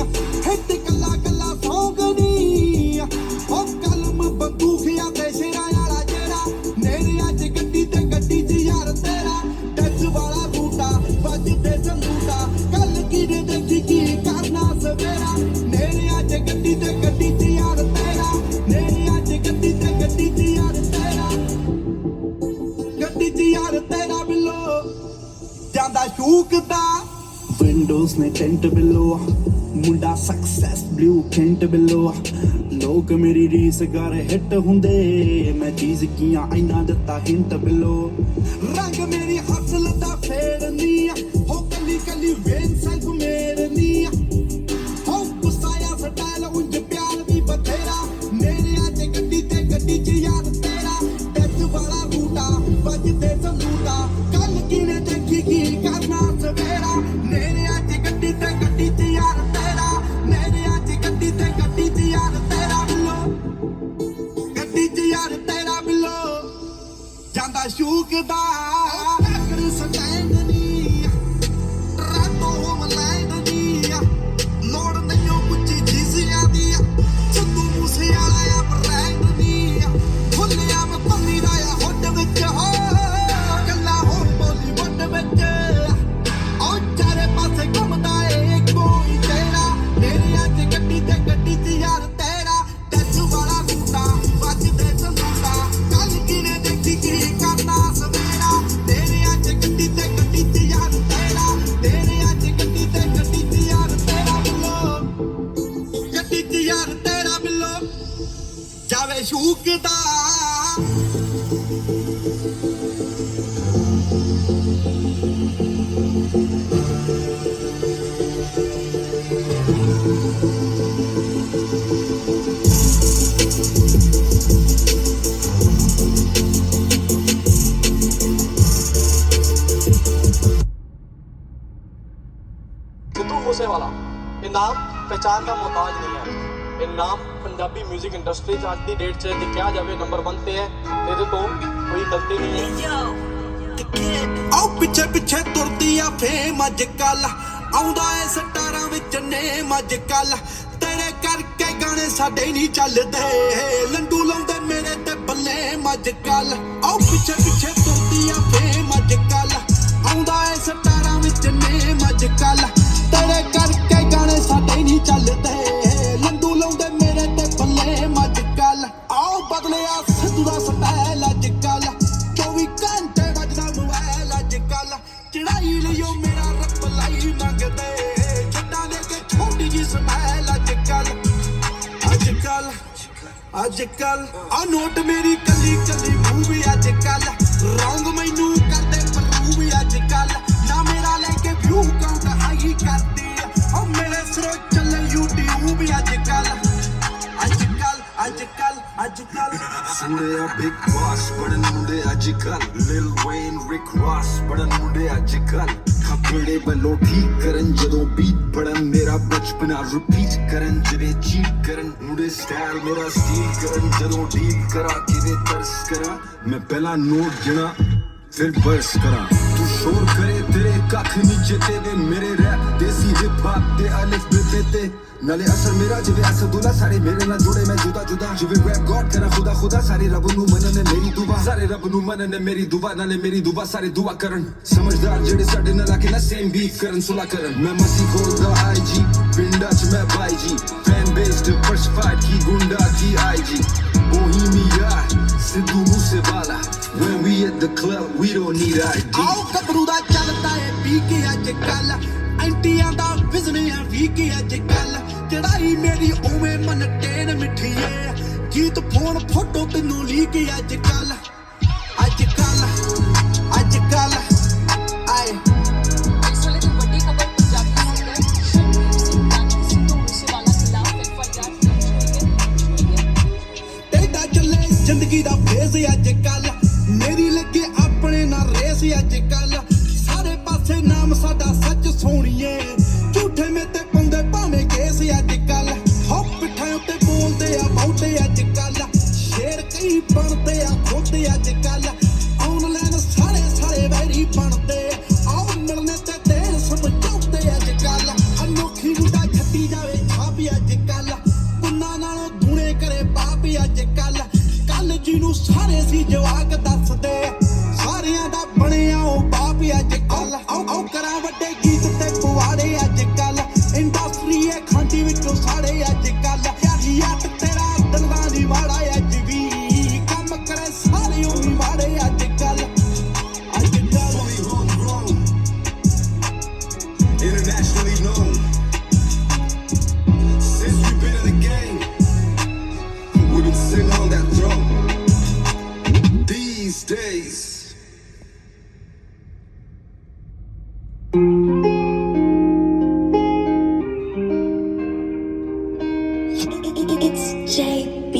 ਹਿੱਟ ਕੱਲਾ ਸੌਂਗ ਨਹੀਂ ਉਹ ਕਲਮ ਬੰਦੂਕਿਆਂ ਤੇ ਸ਼ੇਰਾਂ ਵਾਲਾ ਜਿਹੜਾ ਨੇਰਿਆਂ 'ਚ ਗੱਡੀ 'ਚ ਯਾਰ ਤੇਰਾ ਡੈਥ ਵਾਲਾ ਬੂਟਾ ਵੱਜਦੇ ਸੰਦੂਟਾ ਕੱਲ ਕੀ ਨੇ ਦੇਖੀ ਕੀ ਕਰਨਾ ਸਵੇਰਾ ਨੇਰਿਆਂ 'ਚ ਗੱਡੀ 'ਚ ਯਾਰ ਤੇਰਾ ਨੇਰਿਆਂ 'ਚ ਗੱਡੀ 'ਚ ਯਾਰ ਤੇਰਾ ਗੱਡੀ 'ਚ ਯਾਰ ਤੇਰਾ ਬਿੱਲੋ ਜਾਂਦਾ ਸ਼ੂਕਦਾ ਵਿੰਡੋਜ਼ ਨੇ ਟੈਂਟ ਬਿੱਲੋ ਮੁੰਡਾ ਸਕਸੈਸ ਬਲੂ ਕੈਂਟ ਬਿੱਲੋ ਲੋਕ ਮੇਰੀ ਰੀਸ ਕਰ ਹਿੱਟ ਹੁੰਦੇ ਮੈਂ ਚੀਜ਼ ਕੀਆਂ ਇੰਨਾ ਦਿੱਤਾ ਹਿੰਟ ਬਿੱਲੋ ਰੰਗ ਮੇਰੀ ਹਸਲ ਦਾ ਫੇਰਨੀ ਹੋ ਕੱਲੀ ਵੇਨ ਸੈਲਫ ਮੇਰਨੀ ਹੋ ਗੁੱਸਾਇਆ ਸਟਾਈਲ ਉਂਝ ਪਿਆਰ ਵੀ ਬਥੇਰਾ ਨੇਰਿਆਂ 'ਚ ਗੱਡੀ 'ਚ ਯਾਰ ਤੇਰਾ ਡੈਥ ਵਾਲਾ ਰੂਟਾ ਵੱਜਦੇ ਸੰਦੂਟਾ ਕੱਲ ਕੀ ਨੇ ਦੇਖੀ ਕੀ ਕਰਨਾ ਸਵੇਰਾ ਨੇਰਿਆਂ 'ਚ ਗੱਡੀ 'ਚ ਯਾਰ ਤੇਰਾ ਨੇਰਿਆਂ 'ਚ ਗੱਡੀ 'ਚ ਯਾਰ ਤੇਰਾ ਬਿੱਲੋ ਗੱਡੀ 'ਚ ਯਾਰ ਤੇਰਾ ਬਿੱਲੋ ਜਾਂਦਾ ਸ਼ੂਕਦਾ ਕਰ ਸਟੈਂਡ ਨਹੀਂ ਰਾਤੋਂ ਮਲੈਂਡ ਨਹੀਂ ਲੋੜ ਨਹੀਂ ਕੁੱਚੀ ਚੀਜ਼ਾਂ ਦੀ ਸਿੱਧੂ ਮੂਸੇ ਵਾਲਾ ਆ ਬ੍ਰੈਂਡ ਨਹੀਂ ਖੁੱਲਿਆ ਮੈਂ ਪੰਨੀ ਦਾ ਆ ਹੁੱਡ ਵਿੱਚ ਹੋ ਗੱਲਾਂ ਹੋਰ ਬਾਲੀਵੁੱਡ ਵਿੱਚ ਉਹ ਚਾਰੇ ਪਾਸੇ ਘੁੰਮਦਾ ਏ ਕੋਈ ਤੇਰਾ ਨੇਰਿਆਂ 'ਚ ਗੱਡੀ 'ਚ ਯਾਰ ਤੇਰਾ ਡੈਥ ਵਾਲਾ ਰੂਟਾ ਵੱਜਦੇ ਸੰਦੂਟਾ ਕੱਲ ਕੀ ਨੇ ਦੇਖੀ ਕੀ ਕਰਨਾ ਸਵੇਰਾ ਨੇਰਿਆਂ 'ਚ ਗੱਡੀ 'ਚ ਯਾਰ ਤੇਰਾ ਨੇਰਿਆਂ 'ਚ ਗੱਡੀ 'ਚ ਯਾਰ ਤੇਰਾ ਬਿੱਲੋ ਗੱਡੀ 'ਚ ਯਾਰ ਤੇਰਾ ਬਿੱਲੋ ਜਾਵੇ ਸ਼ੂਕਦਾ सिद्धू मूसेवाला ये नाम पहचान का मोहताज नहीं है ये नाम पंजाबी म्यूजिक इंडस्ट्री च अज दी डेट च लिखिया जावे नंबर 1 ते है ਇਹਦੇ ਤੋਂ ਕੋਈ ਗਲਤੀ ਨਹੀਂ ਹੈ ਆਉ ਪਿੱਛੇ ਤੁਰਦੀ ਆ ਫੇਮ ਅੱਜ ਕੱਲ ਆਉਂਦਾ ਏ ਸਟਾਰਾਂ ਵਿੱਚ ਨੇਮ ਅੱਜ ਕੱਲ ਤੇਰੇ ਕਰਕੇ ਗਾਣੇ ਸਾਡੇ ਨਹੀਂ ਚੱਲਦੇ ਲੰਡੂ ਲਾਉਂਦੇ ਮੇਰੇ ਤੇ ਬੱਲੇ ਅੱਜ ਕੱਲ ਆਉ ਪਿੱਛੇ ਤੁਰਦੀ ਆ ਫੇਮ ਅੱਜ ਕੱਲ ਆਉਂਦਾ ਏ ਸਟਾਰਾਂ ਵਿੱਚ ਨੇਮ ਅੱਜ ਕੱਲ ਤੇਰੇ ਕਰਕੇ ਗਾਣੇ ਸਾਡੇ ਨਹੀਂ ਚੱਲਦੇ ਲੰਡੂ ਲਾਉਂਦੇ ਮੇਰੇ ਤੇ ਬੱਲੇ ਅੱਜ ਕੱਲ ਆਉ ਬਦਲਿਆ ਸਿੱਧੂ ਦਾ ਸਟਾਈਲ ਅੱਜ ਕੱਲ 24 ਘੰਟੇ ਵੱਜਦਾ ਮੋਬਾਈਲ ਅੱਜ ਕੱਲ ਚੜਾਈ ਲਿਓ ਮੇਰਾ ਰੱਬ ਲਈ ਮੰਗਦੇ ਛੱਡਾਂ ਦੇ ਕੇ ਛੋਟੀ ਜੀ ਸਮੈਲ ਅੱਜ ਕੱਲ ਆ ਨੋਟ ਮੇਰੀ ਕੱਲੀ ਮੂਵੀ ਅੱਜ ਕੱਲ ਰੌਂਗ ਮੈਨੂੰ ਕਰਦੇ ਪ੍ਰੂਵ ਅੱਜ ਕੱਲ ਨਾ ਮੇਰਾ ਲੈ ਕੇ ਵਿਊ ਕਾਊਂਟ ਹਾਈ ਕਰਦੀ ਉਹ ਮੇਰੇ ਸਿਰੋਂ ਚੱਲੇ YouTube ਅੱਜ ਕੱਲ ਸੁਣਿਆ big boss ਬੜਨ ਮੁੰਡੇ ਅੱਜ ਕੱਲ Lil Wayne Rick Ross ਬੜਨ ਮੁੰਡੇ ਅੱਜ ਕੱਲ ਕੱਪੜੇ ਵੱਲੋਂ ਠੀਕ ਕਰਨ ਜਦੋਂ beat ਪੜਨ ਮੇਰਾ ਬਚਪਨਾ repeat ਕਰਨ ਜਿਵੇਂ cheat ਕਰਨ ਮੁੰਡੇ style ਮੇਰਾ steal ਕਰਨ ਜਦੋਂ deep ਕਰਾਂ ਕਿਵੇਂ ਤਰਸ ਕਰਾਂ ਮੈਂ ਪਹਿਲਾਂ ਨੋਟ ਗਿਣਾ ਫਿਰ ਬਰਸ ਕਰਾਂ ਤੂੰ ਸ਼ੋਰ ਕਰੇ ਤੇਰੇ ਕੱਖ ਨੀਚੇ ਤੇ ਮੇਰੇ ਰੈਪ ਦੇਸੀ ਹਿਪ ਹੌਪ ਤੇ ਅਲਿਫ ਬੇ ਤੇ ਨਾਲੇ ਅਸਰ ਮੇਰਾ ਜਿਵੇਂ ਅਸਦੁੱਲਾ ਸਾਰੇ ਮੇਰੇ ਨਾਲ ਜੁੜੇ ਮੈਂ ਜੁਦਾ ਜੁਦਾ ਜਿਵੇਂ ਰੈਪ ਗॉड ਕਰਾਂ ਖੁਦਾ ਖੁਦਾ ਸਾਰੇ ਰੱਬ ਨੂੰ ਮੰਨਣ ਮੇਰੀ ਦੁਆ ਸਾਰੇ ਰੱਬ ਨੂੰ ਮੰਨਣ ਮੇਰੀ ਦੁਆ ਨਾਲੇ ਮੇਰੀ ਦੁਆ ਸਾਰੇ ਦੁਆ ਕਰਨ ਸਮਝਦਾਰ ਜਿਹੜੇ ਸਾਡੇ ਨਾਲ ਆ ਕੇ ਨਾ ਸੇਮ ਬੀਟ ਕਰਨ ਸੁਲਾ ਕਰਨ ਮੈਂ ਮਸੀ ਖੋਲਦਾ ਆਈਜੀ ਪਿੰਡਾਂ 'ਚ ਮੈਂ ਬਾਈ ਜੀ ਫੈਨ ਬੇਸ ਡਿਵਰਸਿਫਾਈਡ ਕੀ ਗੁੰਡਾ ਕੀ ਆਈਜੀ Bohemia Sidhu Moosewala when we at the club we don't need ID ਆਓ ਗੱਭਰੂ ਦਾ ਚੱਲਦਾ ਏ ਪੀ ਕੇ ਅੱਜ ਕੱਲ ਐਂਟੀਆਂ ਦਾ ਵਿਜ਼ਨ ਆ ਵੀ ਕੇ ਅੱਜ ਕੱਲ ਚੜਾਈ ਮੇਰੀ ਉਵੇਂ ਮਨ ਟੇਨ ਮਿੱਠੀਏ ਗੀਤ ਫੋਨ ਫੋਟੋ ਤੈਨੂੰ ਲੀ ਕੇ ਅੱਜ ਕੱਲ ਆਏ ਇਸ ਵੇਲੇ ਦੀ ਵੱਡੀ ਖਬਰ ਪੰਜਾਬੀ ਅੰਦਰ ਸਿੱਧੂ ਮੂਸੇਵਾਲਾ ਖਿਲਾਫ ਟੇਡਾ ਚੱਲੇ ਜ਼ਿੰਦਗੀ ਦਾ ਫੇਜ਼ ਅੱਜ ਕੱਲ ਮੇਰੀ ਲੱਗੇ ਆਪਣੇ ਨਾਲ ਰੇਸ ਅੱਜ ਕੱਲ ਸਾਰੇ ਪਾਸੇ ਨਾਮ ਸਾਡਾ ਸੱਚ ਸੋਹਣੀਏ ਝੂਠੇ ਮੇ ਤੇ ਪੰਦੇ ਭਾਵੇਂ ਕੇਸ ਅੱਜ ਕੱਲ ਹੋ ਪਿੱਠਾਂ ਉੱਤੇ ਬੋਲਦੇ ਆ ਬਹੁਤੇ ਅੱਜ ਕੱਲ ਸ਼ੇਰ ਕਈ ਬਣਦੇ ਆ ਖੋਤੇ ਅੱਜ ਕੱਲ ਆਨਲਾਈਨ ਸਾਰੇ ਵੈਰੀ ਬਣਦੇ ਆਓ ਮਿਲਨੇ ਤੇ ਦੇਰ ਸਮਝੌਤੇ ਅੱਜ ਕੱਲ ਅਨੋਖੀ ਗੁੱਡਾ ਛੱਡੀ ਜਾਵੇ ਛਾਪ ਅੱਜ ਕੱਲ ਪੁੰਨਾ ਨਾਲੋਂ ਦੂਣੇ ਕਰੇ ਬਾਪ ਅੱਜ ਕੱਲ ਜਿਹਨੂੰ ਸਾਰੇ ਸੀ ਜਵਾਕ ਦੱਸਦੇ ਸਾਰਿਆਂ ਦਾ ਬਣਿਆ ਉਹ ਬਾਪ ਅੱਜ ਕੱਲ ਆਓ ਕਰਾਂ ਵੱਡੇ ਗੀਤ ਤੇ ਪਵਾੜੇ ਅੱਜ ਕੱਲ ਇੰਡਸਟਰੀ ਏ ਖਾਂਦੀ ਵਿੱਚੋਂ ਸਾੜੇ ਅੱਜ ਕੱਲ ਯਾਰ ਤੇਰਾ ਦਿਲਦਾ ਨਹੀਂ ਮਾੜਾ ਅੱਜ ਵੀ ਕੰਮ ਕਰੇ ਸਾਰੇ ਉਹ ਵੀ ਮਾੜੇ ਅੱਜ ਕੱਲ internationally known since we've been in the game we've been sitting on that throne these days It's JB.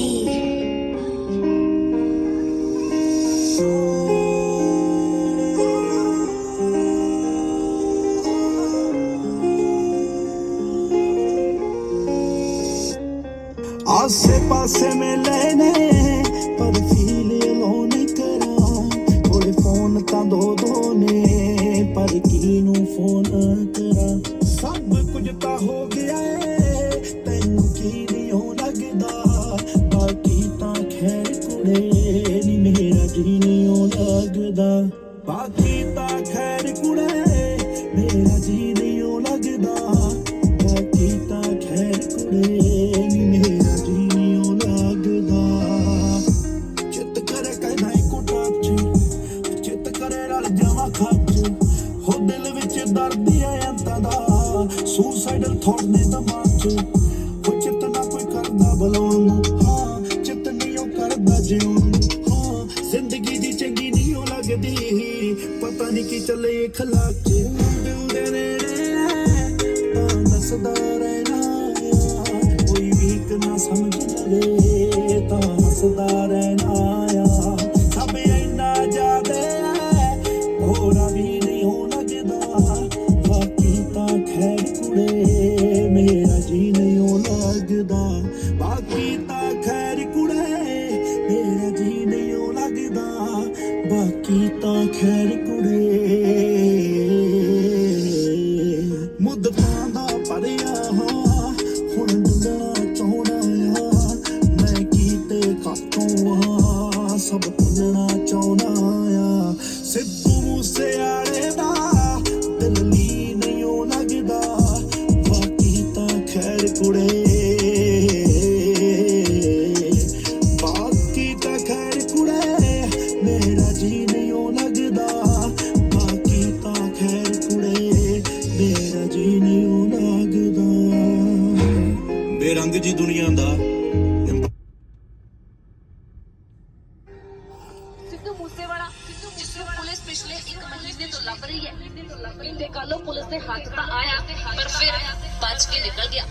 आसे पासे में लेने पर फील अलोन करा थोड़े फोन ਤਾਂ ਦੋ ਨੇ ਪਰ ਕਿਨੂੰ ਫੋਨ ਕਰਾਂ ਸਭ ਕੁਝ ਤਾਂ ਹੋ ਗਿਆ ਏ ਤੈਨੂੰ ਕੀ ਨਹੀਂ ਲੱਗਦਾ ਬਾਕੀ ਤਾਂ ਖੈਰ ਕੁੜੇ ਨੀ ਮੇਰਾ ਜੀ ਨਹੀਂ ਲੱਗਦਾ ਬਾਕੀ ਤਾਂ ਖੈਰ ਕੁੜੇ ਮੇਰਾ ਜੀ ਨਹੀਂ ਲੱਗਦਾ ਬਾਕੀ ਤਾਂ ਖੈਰ ਕੁੜੇ ਸੁਸਾਈਡਲ ਥੌਟ ਨੇ ਦਿਮਾਗ 'ਚ ਉਹ ਚਿੱਤ ਨਾ ਕੋਈ ਕਰਦਾ ਬੁਲਾਉਣ ਨੂੰ ਹਾਂ ਚਿੱਤ ਨਹੀਂ ਉਹ ਕਰਦਾ ਜਿਉਣ ਨੂੰ ਹਾਂ ਜ਼ਿੰਦਗੀ ਦੀ ਚੰਗੀ ਨਹੀਂ ਉਹ ਲੱਗਦੀ ਪਤਾ ਨਹੀਂ ਕੀ ਚੱਲੇ ਅਖਲਾਕ 'ਚ ਦਿਲ ਦੇ ਨੇੜੇ ਤਾਂ ਦੱਸਦਾ ਰਹਿਣਾ ਕੋਈ ਵੀਕ ਨਾ ਸਮਝ ਲਵੇ ਤਾਂ ਹੱਸਦਾ ਰਹਿਣਾ ਆ ਸਭ ਇੰਨਾ ਜ਼ਿਆਦੇ ਹੋਰਾ ਵੀ ਨਹੀਂ ਹੋ ਲੱਗਦਾ ਬਾਕੀ ਤਾਂ ਖੈਰ ਕੁੜੇ ਮੇਰਾ ਜੀ ਨਹੀਂ ਲੱਗਦਾ ਬਾਕੀ ਤਾਂ ਖੈਰ ਕੁੜੇ ਮੇਰਾ ਜੀ ਨਹੀਂ ਲੱਗਦਾ ਬਾਕੀ ਤਾਂ ਖੈਰ ਕੁੜੇ ਮੁੱਦਤਾਂ ਦਾ ਭਰਿਆ ਹਾਂ ਹੁਣ ਡੁੱਲਣਾ ਚਾਹੁੰਦਾ ਆ ਮੈਂ ਕੀਤੇ ਖਾਤੋਂ ਆ ਸਭ ਭੁੱਲਣਾ ਚਾਹੁੰਦਾ ਆ ਸਿੱਧੂ ਮੂਸੇਵਾਲੇ ਦਾ ਦਿਲ ਲੀ ਨਹੀਂ ਉਹ ਲੱਗਦਾ ਬਾਕੀ ਤਾਂ ਖੈਰ ਕੁੜੇ ਬਾਕੀ ਤਾਂ ਖੈਰ ਕੁੜੇ ਮੇਰਾ ਜੀ ਨਹੀਂ ਉਹ ਲੱਗਦਾ ਬਾਕੀ ਤਾਂ ਖੈਰ ਕੁੜੇ ਮੇਰਾ ਜੀ ਨਹੀਂ ਉਹ ਲੱਗਦਾ ਬੇਰੰਗ ਜੀ ਦੁਨੀਆ ਦਾ ਸਿੱਧੂ ਮੂਸੇਵਾਲਾ ਜਿਸ ਨੂੰ ਪੁਲਿਸ ਪਿਛਲੇ 1 ਮਹੀਨੇ ਤੋਂ ਲੱਭ ਰਹੀ ਹੈ ਇਹਦੇ ਕਾਲੋਂ ਪੁਲਿਸ ਦੇ ਹੱਥ ਤਾਂ ਆਇਆ ਪਰ ਫਿਰ ਬਚ ਕੇ ਨਿਕਲ ਗਿਆ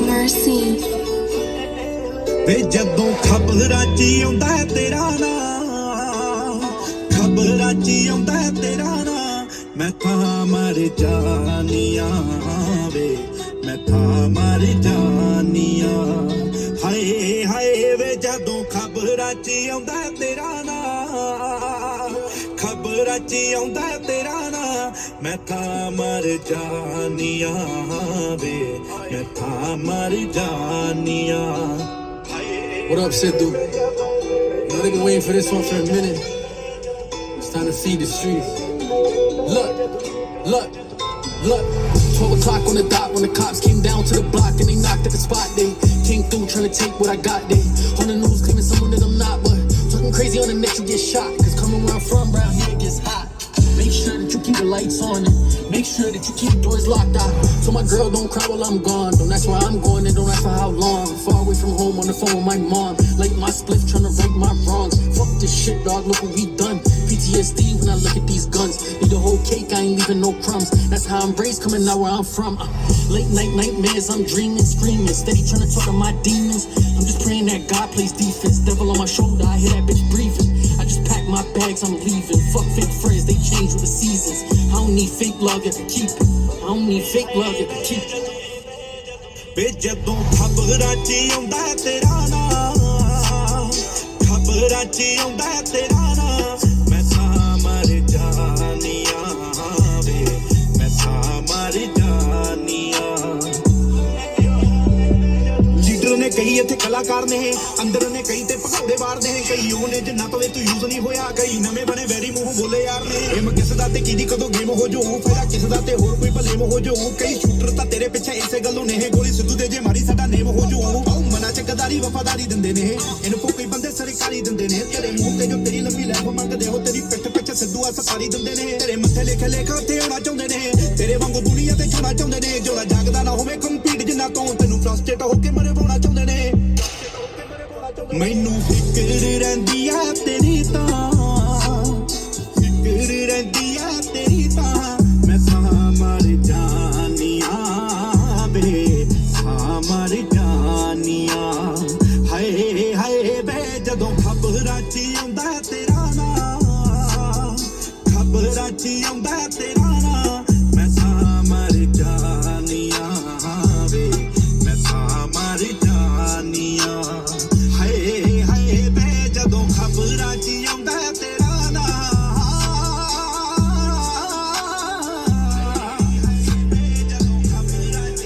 Mercy ਵੇ ਜਦੋਂ ਖਬਰਾਂ 'ਚ ਆਉਂਦਾ ਤੇਰਾ ਨਾਂ ਖਬਰਾਂ 'ਚ ਆਉਂਦਾ ਤੇਰਾ ਨਾਂ ਮੈਂ ਤਾਂ ਮਰ ਜਾਨੀਆਂ ਵੇ ਮੈਂ ਤਾਂ ਮਰ ਜਾਨੀਆਂ 'ਚ ਆਉਂਦਾ ਤੇਰਾ ਨਾਂ, ਖਬਰਾਂ 'ਚ ਆਉਂਦਾ ਤੇਰਾ ਨਾਂ, ਮੈਂ ਤਾਂ ਮਰ ਜਾਨੀਆਂ ਵੇ, ਮੈਂ ਤਾਂ ਮਰ ਜਾਨੀਆਂ। What up, Sidhu? Yo, they've been waiting for this one for a minute. It's time to feed the streets. Look, look, look. 12 o'clock on the dot when the cops came down to the block and they knocked at the spot. They came through trying to take what I got. They on the news claiming someone that I'm not, but talking crazy on the net you get shot. Cause coming where I'm from, round here it gets hot. Make sure that you keep the lights on and make sure that you keep the doors locked out. So my girl don't cry while I'm gone. Don't ask where I'm going and don't ask for how long. Far away from home on the phone with my mom. Like my spliff trying to right my wrongs. Fuck this shit, dog, look what we done. PTSD when I look at these guns. Need a whole cake, I ain't leaving no crumbs. That's how I'm raised, coming out where I'm from. Late night nightmares, I'm dreaming, screaming. Steady trying to talk to my demons. I'm just praying that God plays defense. Devil on my shoulder, I hear that bitch breathing. I just pack my bags, I'm leaving. Fuck fake friends, they change with the seasons. I don't need fake love, if I keep it. I don't need fake love, if I keep it. ਵੇ ਜਦੋਂ ਖਬਰਾਂ 'ਚ ਆਉਂਦਾ ਤੇਰਾ ਨਾਂ, ਖਬਰਾਂ 'ਚ ਆਉਂਦਾ ਤੇਰਾ ਨਾਂ, ਮੈਂ ਤਾਂ ਮਰ ਜਾਨੀਆਂ ਵੇ, ਮੈਂ ਤਾਂ ਮਰ ਜਾਨੀਆਂ। ਲੀਡਰ ਨੇ ਕਈ ਇੱਥੇ ਕਲਾਕਾਰ ਨੇ, ਅੰਦਰ ਨੇ ਕਈ ਤੇ ਭਗੌੜੇ ਮਾਰਦੇ ਨੇ, ਕਈ ਉਹ ਨੇ ਜਿੰਨਾ ਤੋਂ ਤੂੰ ਯੂਜ਼ ਨਹੀਂ ਹੋਇਆ, ਕਈ ਨਵੇਂ ਬਣੇ ਵੈਰੀ ਮੂੰਹ ਬੋਲੇ ਯਾਰ ਨੇ। ਏਮ ਕਿਸ ਦਾ ਤੇ ਕਿਹਦੀ ਕਦੋਂ ਗੇਮ ਹੋ ਜਾਊ, ਫਾਇਦਾ ਕਿਸ ਦਾ ਤੇ ਹੋਰ ਕੋਈ ਭਲੇ ਹੋ ਜਾਊ। ਕਈ ਸ਼ੂਟਰ ਤਾਂ ਤੇਰੇ ਪਿੱਛੇ ਇਸੇ ਗੱਲੋਂ ਨੇ, ਗੋਲੀ ਸਿੱਧੂ ਦੇ ਜੇ ਮਾਰੀ ਸਾਡਾ ਨੇਮ ਹੋ ਜਾਊ। ਆਉ ਮਨਾ ਚ ਗਦਾਰੀ ਵਫਾਦਾਰੀ ਦਿੰਦੇ ਨੇ, ਇਨਫੋ ਕੋਈ ਬੰਦੇ ਸਰਕਾਰੀ ਦਿੰਦੇ ਨੇ। ਤੇਰੇ ਮੂੰਹ ਤੇ ਜੋ ਤੇਰੀ ਲੰਮੀ ਲੈਫ ਮੰਗਦੇ ਹੋ, ਤੇਰੀ ਪਿੱਠ ਪਿੱਛੇ ਸਿੱਧੂ ਆ ਸਫਾਰੀ ਦਿੰਦੇ ਨੇ। ਤੇਰੇ ਮੱਥੇ ਲਿਖ ਲਿਖ ਉੱਥੇ ਆਉਣਾ ਚਾਹੁੰਦੇ ਨੇ, ਤੇਰੇ ਵਾਂਗੂ ਦੁਨੀਆ ਤੇ ਛੋਣਾ ਚਾਹੁੰਦੇ ਨੇ। ਜੋਲਾ ਜਾਗਦਾ ਨਾ ਹੋਵੇ ਕੰਪੀਟ ਜਿੰਨਾ ਤੋਂ, ਤੈਨੂੰ ਫਰਸਟ੍ਰੇਟ ਹੋ ਕੇ ਮਰੇ ਪਾਉਣਾ ਚਾਹੁੰਦੇ ਨੇ। ਮੈਨੂੰ ਫਿਕਰ ਰਹਿੰਦੀ ਆ ਤੇਰੀ ਤਾਂ, ਫਿਕਰ ਰਹਿੰਦੀ ਆ ਤੇਰੀ ਤਾਂ, ਮੈਂ ਤਾਂ ਮਰ ਜਾਨੀਆਂ ਵੇ, ਤਾਂ ਮਰ ਜਾਨੀਆਂ। ਹਾਏ ਹਾਏ ਵੇ ਜਦੋਂ ਖਬਰਾਂ 'ਚ ਆਉਂਦਾ ਤੇਰਾ ਨਾਂ, ਖਬਰਾਂ 'ਚ ਆਉਂਦਾ ਤੇਰਾ ਨਾਂ, ਮੈਂ ਤਾਂ ਮਰ ਜਾਨੀਆਂ ਵੇ, ਮੈਂ ਤਾਂ ਮਰ ਜਾਨੀਆਂ। ਹਾਏ ਹਾਏ ਵੇ ਜਦੋਂ ਖਬਰਾਂ 'ਚ ਆਉਂਦਾ ਤੇਰਾ ਨਾਂ, ਜਦੋਂ ਖਬਰਾਂ 'ਚ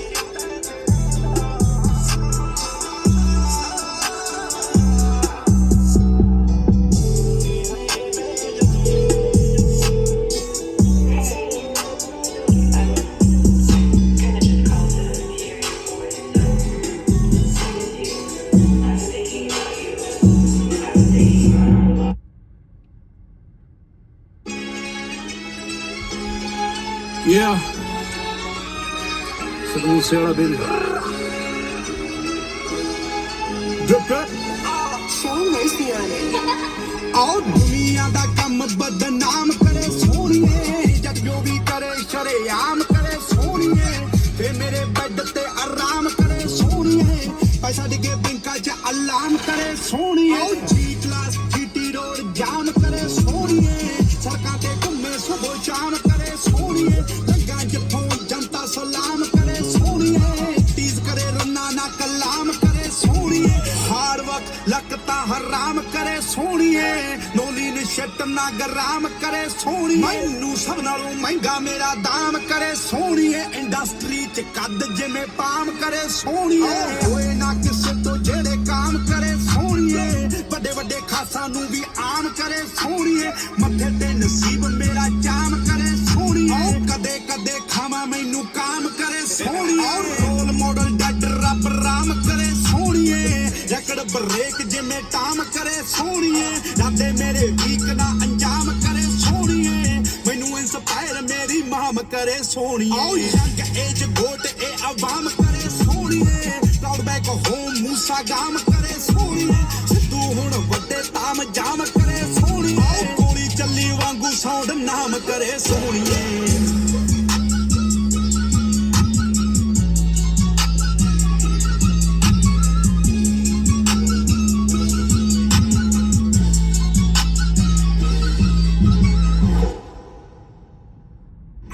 Yeah. Sidhu Moosewala, baby. Show mercy on it. ਆਓ ਦੁਨੀਆ ਦਾ ਕੰਮ ਬਦਨਾਮ ਕਰੇ ਸੋਹਣੀਏ, ਜਦ ਜੋ ਵੀ ਕਰੇ ਸ਼ਰੇਆਮ ਕਰੇ ਸੋਹਣੀਏ, ਤੇ ਮੇਰੇ ਬੈੱਡ ਤੇ ਆਰਾਮ ਕਰੇ ਸੋਹਣੀਏ, ਪੈਸਾ ਡਿੱਗੇ ਬੈਂਕਾਂ 'ਚ ਅਲਾਮ ਕਰੇ ਸੋਹਣੀਏ। ਆਓ ਜੀ ਕਲਾਸ ਜੀਟੀ ਰੋਡ ਜਾਮ ਕਰੇ ਸੋਹਣੀਏ, ਸੜਕਾਂ ਤੇ ਘੁੰਮੇ ਸੁਬਹ ਸ਼ਾਮ ਕਰੇ ਸੋਹਣੀਏ, ਰੰਗਾਂ 'ਚ ਫੋਨ ਜਨਤਾ ਸਲਾਮ ਕਰੇ ਸੋਹਣੀਏ, ਟੀਜ਼ ਕਰੇ ਰੰਨਾ ਨਾ ਕਲਾਮ ਕਰੇ ਸੋਹਣੀਏ, ਹਾਰਡ ਵਰਕ ਲੱਕ ਤਾਂ ਹਰਾਮ ਕਰੇ ਸੋਹਣੀਏ, ਨੋਲੀ ਨੇ ਸ਼ਿਟ ਨਾ ਗਰਾਮ ਕਰੇ ਸੋਹਣੀਏ, ਮੈਨੂੰ ਸਭ ਨਾਲੋਂ ਮਹਿੰਗਾ ਮੇਰਾ ਦਾਮ ਕਰੇ ਸੋਹਣੀਏ, ਇੰਡਸਟਰੀ 'ਚ ਕੱਦ ਜਿਵੇਂ ਪਾਮ ਕਰੇ ਸੋਹਣੀਏ, ਹੋਏ ਨਾ ਕਿਸੇ ਤੋਂ ਜਿਹੜੇ ਕਾਮ ਕਰੇ ਸੋਹਣੀਏ, ਵੱਡੇ ਵੱਡੇ ਖਾਸਾਂ ਨੂੰ ਵੀ ਆਮ ਕਰੇ ਸੋਹਣੀਏ, ਮੱਥੇ ਤੇ ਨਸੀਬ ਮੇਰਾ ਜਾਮ ਕਰੇ ਸੋਹਣੀਏ, ਕਦੇ ਕਦੇ ਖਾਵਾਂ ਮੈਨੂੰ ਕਾਮ ਕਰੇ ਸੋਹਣੀਏ, ਰੋਲ ਮਾਡਲ ਡੱਡ ਰੱਬ ਰਾਮ ਕਰੇ ਸੋਹਣੀਏ, ਰੈਕਡ ਬ੍ਰੇਕ ਜਿਵੇਂ ਟਾਮ ਕਰੇ ਸੋਹਣੀਏ, ਰਾਤੇ ਮੇਰੇ ਵੀਕ ਨਾ ਅੰਜਾਮ ਕਰੇ ਸੋਹਣੀਏ, ਮੈਨੂੰ ਇੰਸਪਾਇਰ ਮੇਰੀ ਮਾਮ ਕਰੇ ਸੋਹਣੀਏ, ਆਓ ਯੰਗ ਏਜ ਗੋਟ ਇਹ ਆਵਾਮ ਕਰੇ ਸੋਹਣੀਏ, ਪ੍ਰਾਊਡ ਬੈਕ ਹੋਮ ਮੂਸਾ ਗਾਮ ਕਰੇ ਸੋਹਣੀਏ, ਸਿੱਧੂ ਹੁਣ ਵੱਡੇ ਤਾਮ ਜਾਮ ਕਰੇ ਸੋਹਣੀਏ, ਆਓ ਗੋਲੀ ਚੱਲੀ ਵਾਂਗੂ ਸਾਊਂਡ ਨਾਮ ਕਰੇ ਸੋਹਣੀਏ।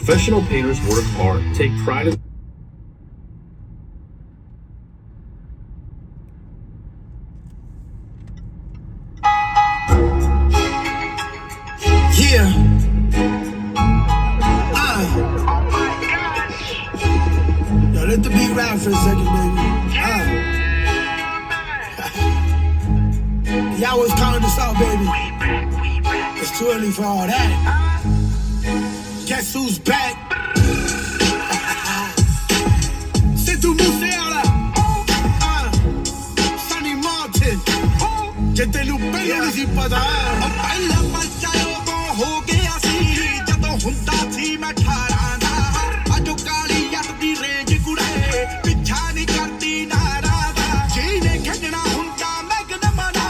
Professional painters work hard, take pride in let the beat rap for a second, baby. Y'all was counting us out, baby. It's too early for all that. Guess who's back? C'est tout Mousséala. Sonny Martin. J'étais loupé, on n'y pas d'air. ਪਹਿਲਾ ਬੱਚਾ ਉਦੋਂ ਹੋ ਗਿਆ ਸੀ ਜਦੋਂ ਹੁੰਦਾ ਸੀ ਮੈਂ 18 ਦਾ ਅਜੋ ਕਾਲੀ ਜੱਟ ਦੀ range ਕੁੜੇ ਪਿੱਛਾ ਨਹੀਂ ਕਰਦੀ ਨਾਰਾ ਦਾ ਜਿਹਨੇ ਖੇਡਣਾ ਹੁੰਦਾ ਮੈਗਨਮ ਦਾ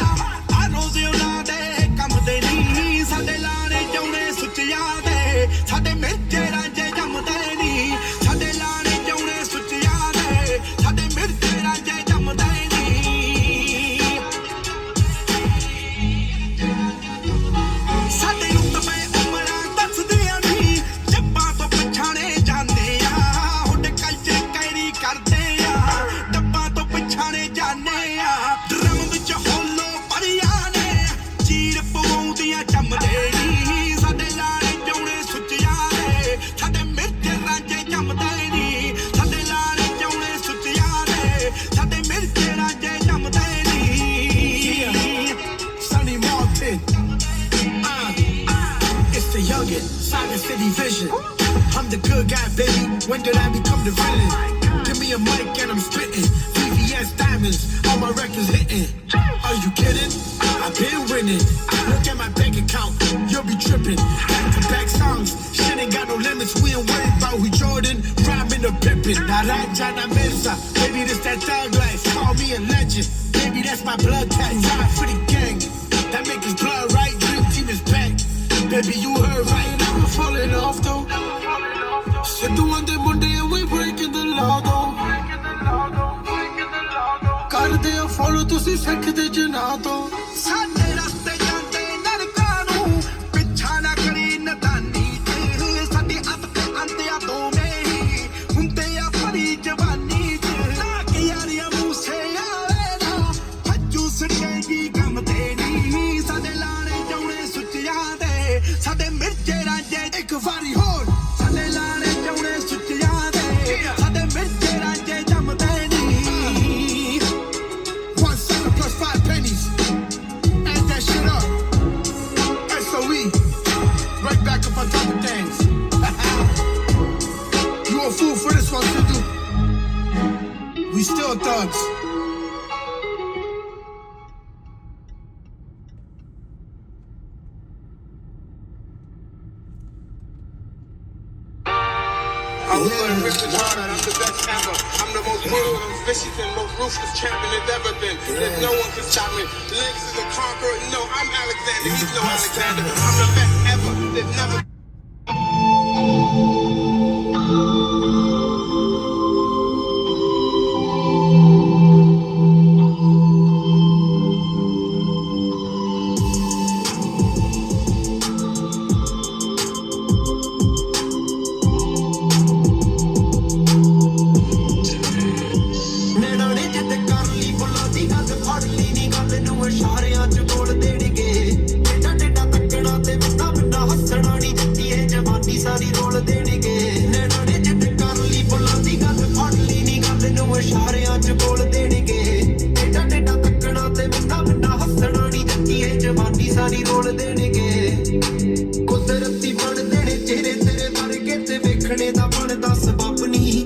ਆ ਰੋਜ਼ ਉਹਨਾਂ ਦੇ ਕੰਮ ਦੇ ਨਹੀਂ ਸਾਡੇ ਲਾਣੇ ਚਾਉਣੇ ਸੁੱਚਿਆਂ ਦੇ ਸਾਡੇ ਮਿਰਚੇ ਰਾਂਝੇ ਜੰਮਦੇ ਨਹੀਂ ਸਾਡੇ ਲਾਣੇ ਚਾਉਣੇ ਸੁੱਚਿਆਂ ਦੇ ਸਾਡੇ ਮਿਰਚੇ ਰਾਂਝੇ ਜੰਮਦੇ ਨਹੀਂ ਸਾਡੇ ਰੁਤਬੇ ਉਮਰਾਂ ਦੱਸਦੀਆਂ ਨਹੀਂ ਜੱਬਾਂ ਤੋਂ ਪਛਾਣੇ ਜਾਂਦੇ ਆ ਹੁੱਡ ਕਲਚਰ ਕੈਰੀ ਕਰਦੇ ਆ ਡੱਬਾਂ ਤੋਂ ਪਛਾਣੇ ਜਾਂਦੇ ਆ ਡਰਮ ਵਿੱਚ ਹੋਲੋ ਭਰੀਆਂ ਨੇ ਚੀਰ ਪਵਾਉਂਦੀਆਂ ਜੰਮਦੇ ਨਹੀਂ ਸਾਡੇ ਲਾਣੇ ਚਾਉਣੇ ਸੁੱਚਿਆਂ ਦੇ ਸਾਡੇ ਮਿਰਚ ਰਾਂਝੇ ਜੰਮਦੇ ਨਹੀਂ ਸਾਡੇ ਲਾਣੇ ਚਾਉਣੇ ਸੁੱਚਿਆਂ ਦੇ ਸਾਡੇ ਮਿਰਚ ਰਾਂਝੇ ਜੰਮਦੇ ਨਹੀਂ Sonny Martin. It's the youngin', Simon City Vision. I'm the good guy, baby. When did I become the villain? Give me a mic and I'm spitting. VVS diamonds, all my records hitting. Are you kidding? I've been winning. Look at my bank account, you'll be tripping. Back-to-back songs, shit ain't got no limits. We ain't worried about who Jordan, rhyming or Pippin. Naranja Mensa, baby this that thug life. Call me a legend, baby that's my blood type. Ride for the gang, that make his blood right. Dream team is back. Baby, you heard right. Never falling off though. Sit the one day Monday and we breaking the law though. ਕਰਦੇ ਆ follow ਤੁਸੀਂ ਸਿੱਖਦੇ ਜਨਾ ਤੋਂ ਸਾਡੇ ਰਸਤੇ ਜਾਂਦੇ ਨਰਕਾਂ ਨੂੰ ਪਿੱਛਾ ਨਾ ਕਰੀ ਨਦਾਨੀ ਤੇ ਸਾਡੀ ਅੱਤ ਤੇ ਅੰਤਿਆ ਦੋਵੇਂ ਹੀ ਹੁੰਦੇ ਆ ਫਰੀ ਜਵਾਨੀ ਚ ਨਾ ਕਿ ਯਾਰੀਆਂ ਮੂਸੇ ਆਵੇ ਨਾ ਹੱਜੂ ਸੜੇਗੀ ਕੰਮ ਤੇ ਨਹੀਂ ਸਾਡੇ ਲਾਣੇ ਚਾਉਣੇ ਸੁੱਚਿਆਂ ਦੇ ਸਾਡੇ ਮਿਰਚੇ ਰਾਂਝੇ ਇੱਕ ਵਾਰੀ ਹੋਰ ਸਾਡੇ ਲਾਣੇ ਚਾਉਣੇ ਸੁੱਚਿਆਂ ਦੇ ਸਾਡੇ ਮਿਰਚੇ ਰਾਂਝੇ ਜੰਮਦੇ ਨਹੀਂ 1 7 plus 5 pennies. Add that shit up. SOE. Right back up on top of things. You a fool for this one, Sidhu. We still thugs. I'm Richard Harder, I'm the best ever. I'm the most brutal, most vicious, and most ruthless champion there's ever been. There's no one can stop me. Legs is a conqueror. No, I'm Alexander. He's no Alexander. I'm the best ever. There's never. ਨੈਣਾ ਨੇ ਜਿੱਦ ਕਰ ਲਈ ਬੁੱਲਾਂ ਦੀ ਗੱਲ ਫੜ ਲਈ ਨੀ ਗੱਲ ਨੂੰ ਇਸ਼ਾਰਿਆਂ ਚ ਬੋਲ ਦੇਣਗੇ ਟੇਡਾ ਟੇਡਾ ਤੱਕਣਾ ਤੇ ਬਿੰਨਾ ਬਿੰਨਾ ਹੱਸਣਾ ਨੀ ਦਿੱਤੀਏ ਜਵਾਨੀ ਸਾਰੀ ਰੋਲ ਦੇਣਗੇ ਨੈਣਾ ਨੇ ਜਿੱਦ ਕਰ ਲਈ ਬੁੱਲਾਂ ਦੀ ਗੱਲ ਫੜ ਲਈ ਨੀ ਗੱਲ ਨੂੰ ਇਸ਼ਾਰਿਆਂ ਚ ਬੋਲ ਦੇਣਗੇ ਟੇਡਾ ਟੇਡਾ ਤੱਕਣਾ ਤੇ ਬਿੰਨਾ ਬਿੰਨਾ ਹੱਸਣਾ ਨੀ ਦਿੱਤੀਏ ਜਵਾਨੀ ਸਾਰੀ ਰੋਲ ਦੇਣਗੇ ਕੁਦਰਤੀ ਬਣਦੇ ਨੇ ਚਿਹਰੇ ਤੇਰੇ ਵਰਗੇ ਤੇ ਵੇਖਣੇ ਦਾ ਬਣਦਾ ਸਬੱਬ ਨਹੀਂ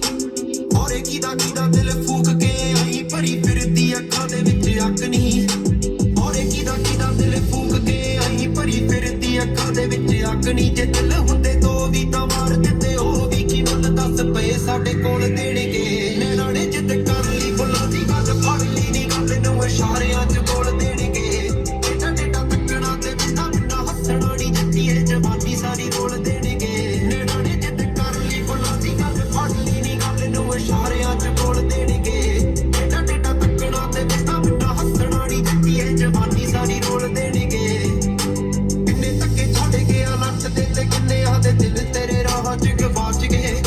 ਔਰੇ ਕਿਦਾ ਦਿਲ ਫੂਕ ਕੇ ਆਈ ਭਰੀ ਫਿਰਦੀ ਅੱਖਾਂ ਦੇ ਵਿੱਚ ਅੱਗ ਨਹੀਂ ਔਰੇ ਕਿਦਾ ਦਿਲ ਫੂਕ ਕੇ ਆਈ ਭਰੀ ਫਿਰਦੀ ਅੱਖਾਂ ਦੇ ਵਿੱਚ ਅੱਗ ਨਹੀਂ ਜੇ ਦਿਲ ਹੁੰਦੇ ਦੋ ਵੀ ਤਾਂ ਮਾਰ ਦਿੰਦੇ ਉਹ ਵੀ ਕੀ ਮੁੱਲ ਦੱਸ ਪਏ ਸਾਡੇ ਕੋਲ ਦੇਣਗੇ ਨੈਣਾ ਨੇ ਜਿੱਦ ਕਰ ਲਈ ਬੁੱਲਾਂ ਦੀ ਗੱਲ ਫੜ ਲਈ ਨੀ ਗੱਲ ਨੂੰ ਇਸ਼ਾਰਿਆਂ ਚ ਬੋਲ ਦੇਣਗੇ ਟੇਡਾ ਟੇਡਾ ਤੱਕਣਾ ਤੇ ਬਿੰਨਾ ਬਿੰਨਾ ਹੱਸਣਾ ਨੀ ਦਿੱਤੀਏ ਜਵਾਨੀ ਸਾਰੀ ਰੋਲ ਦੇਣਗੇ ਨੈਣਾ ਨੇ ਜਿੱਦ ਕਰ ਲਈ ਬੁੱਲਾਂ ਦੀ ਗੱਲ ਫੜ ਲਈ ਨੀ ਗੱਲ ਨੂੰ ਇਸ਼ਾਰਿਆਂ ਚ ਬੋਲ ਦੇਣਗੇ ਟੇਡਾ ਟੇਡਾ ਤੱਕਣਾ ਤੇ ਬਿੰਨਾ ਬਿੰਨਾ ਹੱਸਣਾ ਨੀ ਦਿੱਤੀਏ ਜਵਾਨੀ ਸਾਰੀ ਰੋਲ ਦੇਣਗੇ ਕਿੰਨੇ ਤੱਕੇ ਛੱਡ ਗਿਆ ਲੱਟ ਦੇ ਤੇ ਕਿੰਨਿਆਂ ਦੇ ਦਿਲ ਤੇਰੇ ਰਾਹਾਂ ਚ ਗਵਾਚ ਗਏ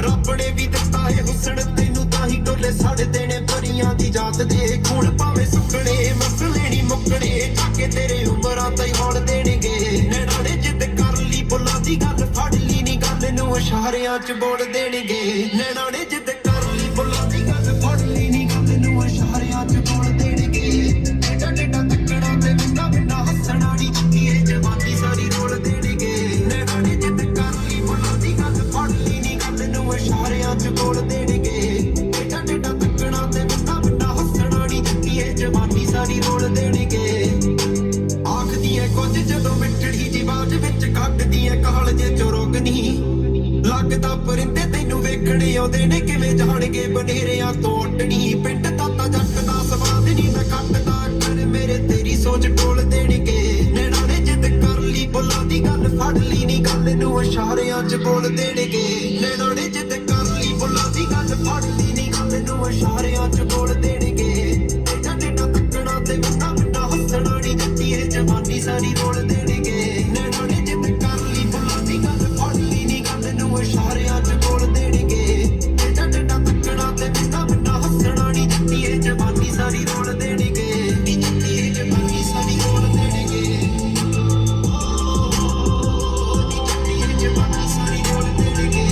ਰੱਬ ਨੇ ਵੀ ਦਿੱਤਾ ਏ ਹੁਸਨ ਤੈਨੂੰ ਤਾਂ ਹੀ ਡੋਲੇ ਸੜਦੇ ਨੇ ਪਰੀਆਂ ਦੀ ਜਾਤ ਦੇ ਖੂਨ ਭਾਵੇਂ ਸੁੱਕਣੇ ਮਸਲੇ ਨੀ ਮੁੱਕਣੇ ਟਾਕੇ ਤੇਰੇ ਉਮਰਾਂ ਤੇ ਹੌਲ ਦੇਣਗੇ ਨੈਣਾ ਨੇ ਜਿੱਦ ਕਰ ਲਈ ਬੁੱਲਾਂ ਦੀ ਗੱਲ ਫੜ ਲਈ ਨੀ ਗੱਲ ਨੂੰ ਇਸ਼ਾਰਿਆਂ ਚ ਬੋਲ ਦੇਣਗੇ ਨੈਣਾ ਨੇ ਜਿੱਦ ਕਰ ਲਈ ਦੇਣਗੇ ਟੇਡਾ ਟੇਡਾ ਤੱਕਣਾ ਤੇ ਬੰਦਾ ਬੰਦਾ ਹੱਸਣਾ ਨੀ ਦਿੱਤੀਏ ਜਵਾਨੀ ਸਾਰੀ ਰੋਲ ਦੇਣਗੇ ਆਖਦੀ ਐ ਕੁਝ ਜਦੋਂ ਮਿੱਠੜੀ ਜੀ ਬਾਜ ਵਿੱਚ ਕੱਢਦੀ ਐ ਕਾਲ ਜੇ ਚੋਰੋਗਨੀ ਲੱਗਦਾ ਪਰਿੰਦੇ ਤੈਨੂੰ ਵੇਖਣੇ ਆਉਂਦੇ ਨੇ ਕਿਵੇਂ ਜਾਣਗੇ ਬਨੇਰਿਆਂ ਤੋਂ ਉੱਡਣੀ ਪਿੰਡ ਤਾਤਾ ਜੱਟ ਦਾ ਸਵਾਦ ਨੀ ਮੈਂ ਕੱਟਦਾ ਕਰ ਮੇਰੇ ਤੇਰੀ ਸੋਚ ਟੋਲ ਦੇਣਗੇ ਨੈਣਾ ਨੇ ਜਿੱਦ ਕਰ ਲਈ ਬੁੱਲਾਂ ਦੀ ਗੱਲ ਫੜ ਲਈ ਨੀ ਗੱਲ ਨੂੰ ਇਸ਼ਾਰਿਆਂ 'ਚ ਬੋਲ ਦੇਣਗੇ ਨੈਣਾ ਨੇ ਜਿੱਦ ਕਰ ਲਈ ਬੁੱਲਾਂ ਦੀ ਗੱਲ ਫੜ ਲਈ ਨੀ ਗੱਲ ਨੂੰ ਇਸ਼ਾਰਿਆਂ 'ਚ ਬੋਲ ਦੇਣਗੇ ਟੇਡਾ ਟੇਡਾ ਤੱਕਣਾ ਤੇ ਬੰਦਾ ਬੰਦਾ ਹੱਸਣਾ ਨੀ ਦਿੱਤੀਏ ਜਵਾਨੀ ਸਾਰੀ ਰੋਲ ਦੇਣਗੇ ਨੈਣਾ ਨੇ ਜਿੱਦ ਕਰ ਲਈ ਬੁੱਲਾਂ ਦੀ ਗੱਲ ਫੜ ਲਈ ਨੀ ਗੱਲ ਨੂੰ ਇਸ਼ਾਰਿਆਂ 'ਚ ਬੋਲ ਦੇਣਗੇ ਟੇਡਾ ਟੇਡਾ ਤੱਕਣਾ ਤੇ ਬੰਦਾ ਬੰਦਾ ਹੱਸਣਾ ਨੀ ਦਿੱਤੀਏ ਜਵਾਨੀ ਸਾਰੀ ਰੋਲ ਦੇਣਗੇ ਨੀ ਦਿੱਤੀਏ ਜਵਾਨੀ ਸਾਰੀ ਰੋਲ ਦੇਣਗੇ ਜਵਾਨੀ ਸਾਰੀ ਰੋਲ ਦੇਣਗੇ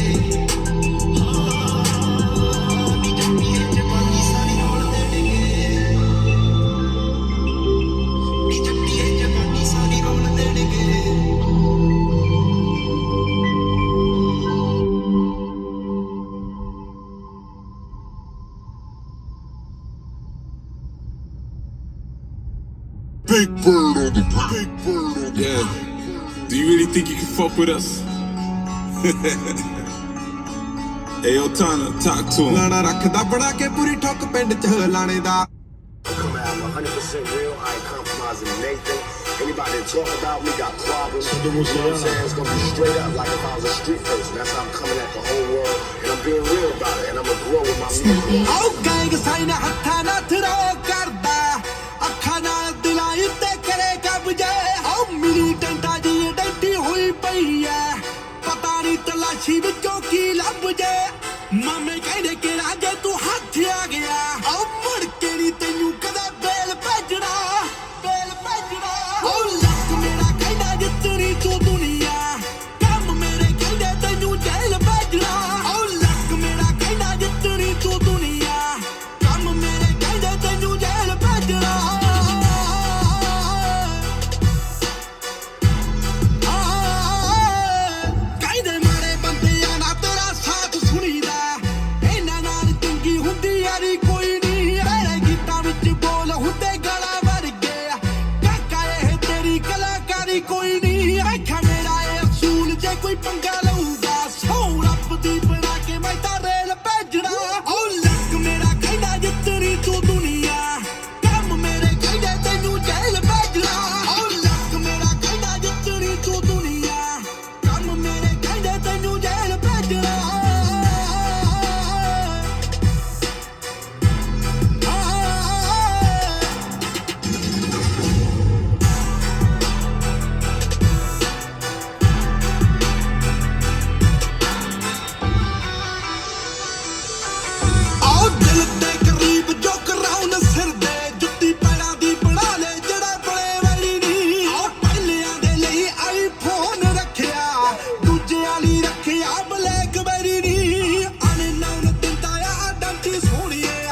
ਨੀ ਜੱਟੀਏ ਜਵਾਨੀ ਸਾਰੀ ਰੋਲ ਦੇਣਗੇ ਨੀ ਜੱਟੀਏ ਜਵਾਨੀ ਸਾਰੀ ਰੋਲ ਦੇਣਗੇ Big Bird on the Big Bird on the Yeah. Do you really think you can fuck with us? Hey, yo, Tana, talk to him. ਲਾਣਾ ਰੱਖਦਾ ਬਣਾ ਕੇ ਪੂਰੀ ਠੋਕ ਪਿੰਡ 'ਚ ਲਾਣੇ ਦਾ Come out, I'm 100% real. I ain't compromising anything. Anybody that talk about me got problems. You know what I'm saying? It's gonna be straight up like if I was a street person. That's how I'm coming at the whole world. And I'm being real about it. And I'm gonna grow with my music. ਆਉ gang sign ਹੱਥਾਂ ਨਾਲ throw ਕਰਦਾ ਅੱਖਾਂ ਨਾਲ ਦਿਲਾਂ ਉੱਤੇ ਕਰੇ ਕਬਜ਼ੇ ਆਉ ਮਿਲੀਟੈਂਟਾਂ ਦੀ ਡੈਂਟੀ ਹੋਈ ਪਈ ਐ ਪਤਾ ਨਹੀਂ ਤਲਾਸ਼ੀ ਵਿੱਚੋਂ ਕੀ ਲੱਭ ਜੇ ਮਾਮੇ ਕਹਿੰਦੇ ਕਿਹੜਾ ਜੇ ਤੂੰ ਹੱਥ ਆ ਗਿਆ ਆਉ ਮੁੜ ਕੇ ਨੀ ਤੈਨੂੰ ਕਦੇ ਬੇਲ ਭੇਜਣਾ ਆਉ ਲੱਕ ਮੇਰਾ ਕਹਿੰਦਾ ਜਿੱਤਣੀ ਤੂੰ ਦੁਨੀਆ ਕੰਮ ਮੇਰੇ ਕਹਿੰਦੇ ਤੈਨੂੰ ਜੇਲ੍ਹ ਭੇਜਣਾ ਆਉ ਲੱਕ ਮੇਰਾ ਕਹਿੰਦਾ ਜਿੱਤਣੀ ਤੂੰ ਦੁਨੀਆ ਕੰਮ ਮੇਰੇ ਕਹਿੰਦੇ ਤੈਨੂੰ ਜੇਲ੍ਹ ਭੇਜਣਾ ਕਹਿੰਦੇ ਮਾੜੇ ਬੰਦਿਆਂ ਨਾਲ ਤੇਰਾ ਸਾਥ ਸੁਣੀਦਾ ਇਹਨਾਂ ਨਾਲ ਚੰਗੀ ਹੁੰਦੀ ਯਾਰੀ ਕੋਈ ਨਹੀਂ ਮੇਰੇ ਗੀਤਾਂ ਵਿੱਚ ਬੋਲ ਹੁੰਦੇ ਗਲਾ ਵਰਗੇ ਕਾਕਾ ਇਹ ਤੇਰੀ ਕਲਾਕਾਰੀ ਕੋਈ ਨਹੀਂ ਆਖਾ ਮੇਰਾ ਇਹ ਅਸੂਲ ਜੇ ਕੋਈ ਪੰਗਾ ਲਊਗਾ ਸੌ ਰੱਬ ਦੀ ਬਣਾ ਕੇ ਮੈਂ ਤਾਂ ਰੇਲ ਭੇਜਣਾ ਓ ਲੱਕ ਮੇਰਾ ਕਹਿੰਦਾ ਜਿੱਤਣੀ ਤੂੰ ਦੁਨੀਆ ਕੰਮ ਮੇਰੇ ਕਹਿੰਦੇ ਤੈਨੂੰ ਜੇਲ੍ਹ ਭੇਜਣਾ ਓ ਲੱਕ ਮੇਰਾ ਕਹਿੰਦਾ ਜਿੱਤਣੀ ਤੂੰ ਦੁਨੀਆ ਕੰਮ ਮੇਰੇ ਕਹਿੰਦੇ ਤੈਨੂੰ ਜੇਲ੍ਹ ਭੇਜਣਾ ਆਓ ਦਿਲ ਦੇ ਕਰੀਬ ਜੋ ਕਰਾਉਣ ਸਿਰ ਦੇ ਜੁੱਤੀ ਪੈਰਾਂ ਦੀ ਬਣਾ ਲੈ ਜਿਹੜਾ ਬੜੇ ਵਾਲੀ ਨਹੀਂ ਆਓ ਪਹਿਲਿਆਂ ਦੇ ਲਈ ਆਈਫੋਨ ਰੱਖਿਆ ਦੂਜਿਆਂ ਲਈ ਰੱਖਿਆ ਬਲੈਕਬੈਰੀ ਨਹੀਂ ਅਨਨਾਉਨ ਦਿੰਦਾ ਆ ਡੰਟੀ ਸੋਹਣੀਏ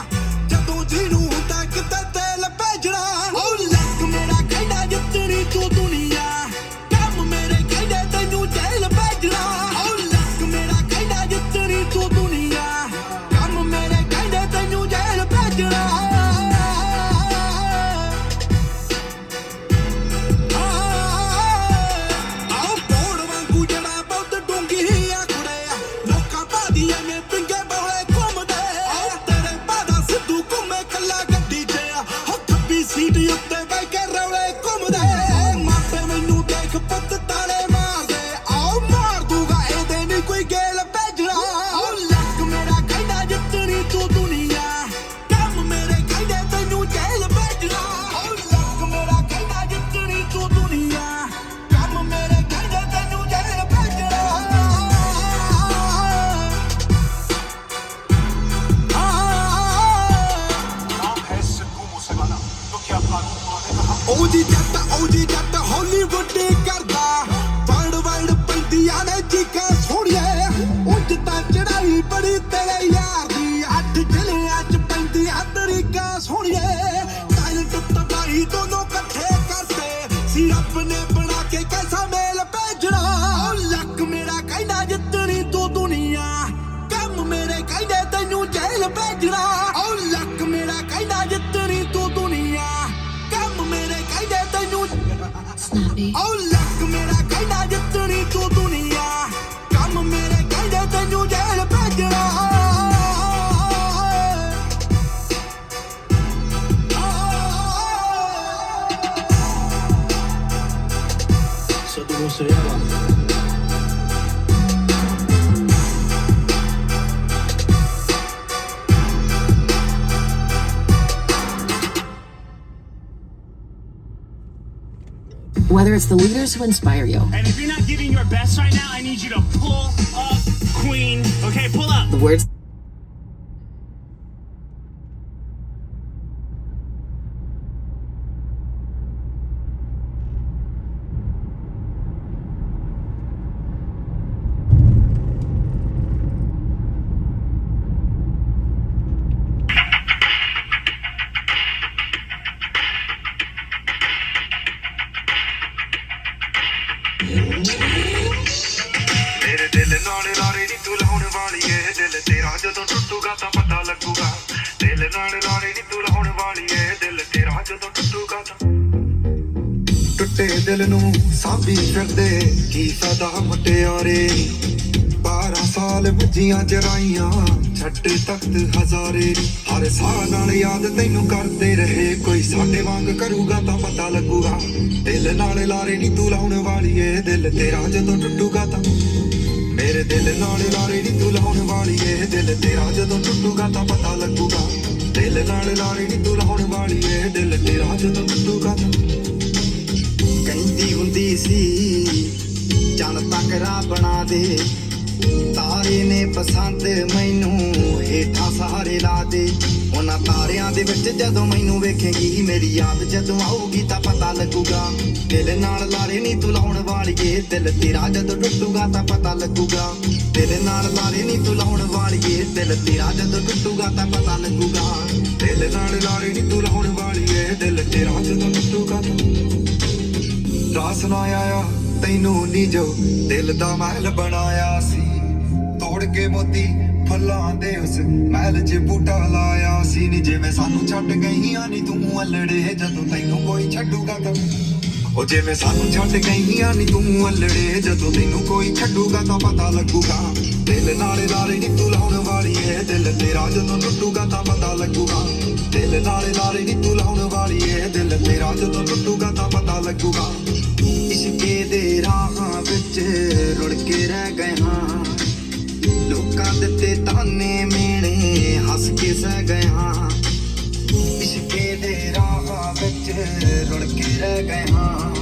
ਜਦੋਂ ਜਿਹਨੂੰ ਹੁੰਦਾ ਕਿਤੇ ਤੇਲ ਭੇਜਣਾ ਆਓ ਲੱਕ ਮੇਰਾ ਕਹਿੰਦਾ ਜਿੱਤਣੀ ਤੂੰ ਦੁਨੀਆ ਕੰਮ ਮੇਰੇ ਕਹਿੰਦੇ ਤੈਨੂੰ ਜੇਲ੍ਹ ਭੇਜਣਾ ਆਓ ਲੱਕ ਮੇਰਾ ਕਹਿੰਦਾ ਜਿੱਤਣੀ ਤੂੰ ਦੁਨੀਆ ਕੰਮ ਮੇਰੇ ਕਹਿੰਦੇ ਤੈਨੂੰ ਜੇਲ੍ਹ ਭੇਜਣਾ ਆਓ ਬੋੜ ਵਾਂਗੂ ਜਿਹੜਾ ਬਹੁਤ ਡੂੰਗੀ ਆ ਕੁੜਿਆ ਲੋਕਾਂ ਭਾਦੀ ਐਵੇਂ ਪਿੰਗੇ ਬੋਲੇ ਘੁੰਮਦੇ ਆਓ ਤੇਰੇ ਬਾਦਾ ਸਿੱਧੂ ਘੁੰਮੇ ਕੱਲਾ ਗੱਡੀ 'ਚ ਹੋ ਖੱਬੀ ਸੀਟ ਉੱਤੇ ਬਹਿ ਕੇ ਰੌਲੇ ਘੁੰਮਦੇ ਮਾਪੇ ਮੈਨੂੰ ਦੇਖ ਪੁੱਤ ਤਾਲੇ ਮਾਰਦੇ ਆਓ ਮਾਰ ਦੂਗਾ ਇਹਦੇ ਨਹੀਂ ਕੋਈ ਗੇਲ ਭੇਜਣਾ ਆਓ ਲੱਕ ਮੇਰਾ ਕਹਿੰਦਾ ਜਿੱਤਣੀ ਤੂੰ ਦੁਨੀਆ ਕੰਮ ਮੇਰੇ ਕਹਿੰਦੇ ਤੈਨੂੰ ਜੇਲ੍ਹ ਭੇਜਣਾ ਆਓ ਲੱਕ ਮੇਰਾ ਕਹਿੰਦਾ ਜਿੱਤਣੀ ਤੂੰ ਦੁਨੀਆ ਕੰਮ ਮੇਰੇ ਕਹਿੰਦੇ ਤੈਨੂੰ ਜੇਲ੍ਹ ਭੇਜਣਾ ਓਜੀ ਜੱਟ ਹਾਲੀਵੁੱਡ ਕਰਦਾ ਵਰਲਡ ਪੈਂਦੀਆਂ ਨੇ ਚੀਕਾਂ ਸੋਹਣੀਏ ਉਂਝ ਤਾਂ ਚੜਾਈ ਬੜੀ ਤੇਰੇ ਯਾਰ ਦੀ 8 ਜ਼ਿਲ੍ਹਿਆਂ 'ਚ ਪੈਂਦੀ ਆ ਤਰੀਕਾਂ ਸੋਹਣੀਏ ਟੈਲੈਂਟ ਤਬਾਹੀ ਦੋਨੋਂ ਇਕੱਠੇ ਕਰਦੇ ਸੀ ਰੱਬ ਨੇ ਬਣਾ ਕੇ ਕੈਸਾ ਮੇਲ ਭੇਜਣਾ ਓ ਲੱਕ ਮੇਰਾ ਕਹਿੰਦਾ ਜਿੱਤਣੀ ਤੂੰ ਦੁਨੀਆ ਕੰਮ ਮੇਰੇ ਕਹਿੰਦੇ ਜੇਲ੍ਹ ਭੇਜਣਾ ਓ ਲੱਕ ਮੇਰਾ ਕਹਿੰਦਾ ਜਿੱਤਣੀ ਤੂੰ ਦੁਨੀਆ ਕੰਮ ਮੇਰੇ ਕਹਿੰਦੇ ਤੈਨੂੰ ਓ ਲੱਕ ਮੇਰਾ ਕਹਿੰਦਾ ਜਿੱਤਣੀ ਤੂੰ ਦੁਨੀਆ ਕੰਮ ਮੇਰੇ ਕਹਿੰਦੇ ਤੈਨੂੰ ਜੇਲ੍ਹ ਭੇਜਣਾ Você ela. Whether it's the leaders who inspire you, and if you're not giving your best right now, I need you to pull up, queen. Okay, pull up. the words ਮੇਰੇ ਦਿਲ ਨਾਲ ਲਾਰੇ ਨੀ ਤੂੰ ਲਾਉਣ ਵਾਲੀ ਏ ਦਿਲ ਤੇਰਾ ਜਦੋਂ ਟੁੱਟੂਗਾ ਤਾਂ ਪਤਾ ਲੱਗੂਗਾ ਦਿਲ ਨਾਲ ਲਾਰੇ ਨੀ ਤੂੰ ਲਾਉਣ ਵਾਲੀ ਏ ਦਿਲ ਤੇਰਾ ਜਦੋਂ ਟੁੱਟੂਗਾ ਤਾਂ ਟੁੱਟੇ ਦਿਲ ਨੂੰ ਸਾਂਭੀ ਫਿਰਦੇ ਕੀ ਫਾਇਦਾ ਮੁਟਿਆਰੇ 12 ਸਾਲ ਵੱਜੀਆਂ ਜਰਾਈਆਂ ਛੱਡੇ ਤਖਤ ਹਜ਼ਾਰੇ ਹਰ ਸਾਹ ਨਾਲ ਯਾਦ ਤੈਨੂੰ ਕਰਦੇ ਰਹੇ ਕੋਈ ਸਾਡੇ ਵਾਂਗ ਕਰੂਗਾ ਤਾਂ ਪਤਾ ਲੱਗੂਗਾ ਦਿਲ ਨਾਲ ਲਾਰੇ ਨੀ ਤੂੰ ਲਾਉਣ ਵਾਲੀ ਏ ਦਿਲ ਤੇਰਾ ਜਦੋਂ ਟੁੱਟੂਗਾ ਤਾਂ ਮੇਰੇ ਦਿਲ ਨਾਲ ਲਾਰੇ ਨੀ ਤੂੰ ਲਾਉਣ ਵਾਲੀ ਏ ਦਿਲ ਤੇਰਾ ਜਦੋਂ ਟੁੱਟੂਗਾ ਤਾਂ ਪਤਾ ਲੱਗੂਗਾ ਦਿਲ ਨਾਲ ਲਾਰੇ ਨੀ ਤੂੰ ਲਾਉਣ ਵਾਲੀ ਏ ਦਿਲ ਤੇਰਾ ਜਦੋਂ ਟੁੱਟੂਗਾ ਤਾਂ ਕਹਿੰਦੀ ਹੁੰਦੀ ਸੀ ਚੰਨ ਤੱਕ ਰਾਹ ਬਣਾ ਦੇ ਤਾਰੇ ਨੇ ਪਸੰਦ ਮੈਨੂੰ ਹੇਠਾਂ ਸਹਾਰੇ ਲਾ ਦੇ ਉਹਨਾਂ ਤਾਰਿਆਂ ਦੇ ਵਿੱਚ ਜਦੋਂ ਮੈਨੂੰ ਵੇਖੇਗੀ ਮੇਰੀ ਯਾਦ ਜਦੋਂ ਆਊਗੀ ਤਾਂ ਪਤਾ ਲੱਗੂਗਾ ਦਿਲ ਨਾਲ ਲਾਰੇ ਨੀ ਤੂੰ ਲਾਉਣ ਵਾਲੀਏ ਦਿਲ ਤੇਰਾ ਜਦੋਂ ਟੁੱਟੂਗਾ ਤਾਂ ਪਤਾ ਲੱਗੂਗਾ ਦਿਲ ਨਾਲ ਲਾਰੇ ਨੀ ਤੂੰ ਲਾਉਣ ਵਾਲੀਏ ਦਿਲ ਤੇਰਾ ਜਦੋਂ ਟੁੱਟੂਗਾ ਤਾਂ ਪਤਾ ਲੱਗੂਗਾ ਦਿਲ ਨਾਲ ਲਾਰੇ ਨੀ ਤੂੰ ਲਾਉਣ ਵਾਲੀਏ ਦਿਲ ਤੇਰਾ ਜਦੋਂ ਟੁੱਟੂਗਾ ਤਾਂ ਰਾਸ ਨਾ ਆਇਆ ਤੈਨੂੰ ਨੀ ਜੋ ਦਿਲ ਦਾ ਮਹਿਲ ਬਣਾਇਆ ਸੀ ਤੋੜ ਕੇ ਮੋਤੀ ਫੁੱਲਾਂ ਦੇ ਉਸ ਮਹਿਲ 'ਚ ਬੂਟਾ ਲਾਇਆ ਸੀ ਨੀ ਜਿਵੇਂ ਸਾਨੂੰ ਛੱਡ ਗਈਆਂ ਨੀ ਤੂੰ ਅਲੜੇ ਜਦੋਂ ਤੈਨੂੰ ਕੋਈ ਛੱਡੂਗਾ ਤਾਂ ਉਹ ਜਿਵੇਂ ਸਾਨੂੰ ਛੱਡ ਗਈਆਂ ਨੀ ਤੂੰ ਅਲੜੇ ਜਦੋਂ ਤੈਨੂੰ ਕੋਈ ਛੱਡੂਗਾ ਤਾਂ ਪਤਾ ਲੱਗੂਗਾ ਦਿਲ ਨਾਲ ਲਾਰੇ ਨੀ ਤੂੰ ਲਾਉਣ ਵਾਲੀ ਏ ਦਿਲ ਤੇਰਾ ਜਦੋਂ ਟੁੱਟੂਗਾ ਤਾਂ ਪਤਾ ਲੱਗੂਗਾ ਦਿਲ ਨਾਲ ਲਾਰੇ ਨੀ ਤੂੰ ਲਾਉਣ ਵਾਲੀ ਏ ਦਿਲ ਤੇਰਾ ਜਦੋਂ ਟੁੱਟੂਗਾ ਤਾਂ ਪਤਾ ਲੱਗੂਗਾ ਇਸ਼ਕੇ ਦੇ ਰਾਹਾਂ ਵਿੱਚ ਰੁੜ ਕੇ ਰਹਿ ਗਏ ਹਾਂ ਲੋਕਾਂ ਦਿੱਤੇ ਤਾਨੇ ਮੇਣੇ ਹੱਸ ਕੇ ਸਹਿ ਗਏ ਹਾਂ ਇਸ਼ਕੇ ਦੇ ਰਾਹਾਂ ਵਿੱਚ ਰੁੜ ਕੇ ਰਹਿ ਗਏ ਹਾਂ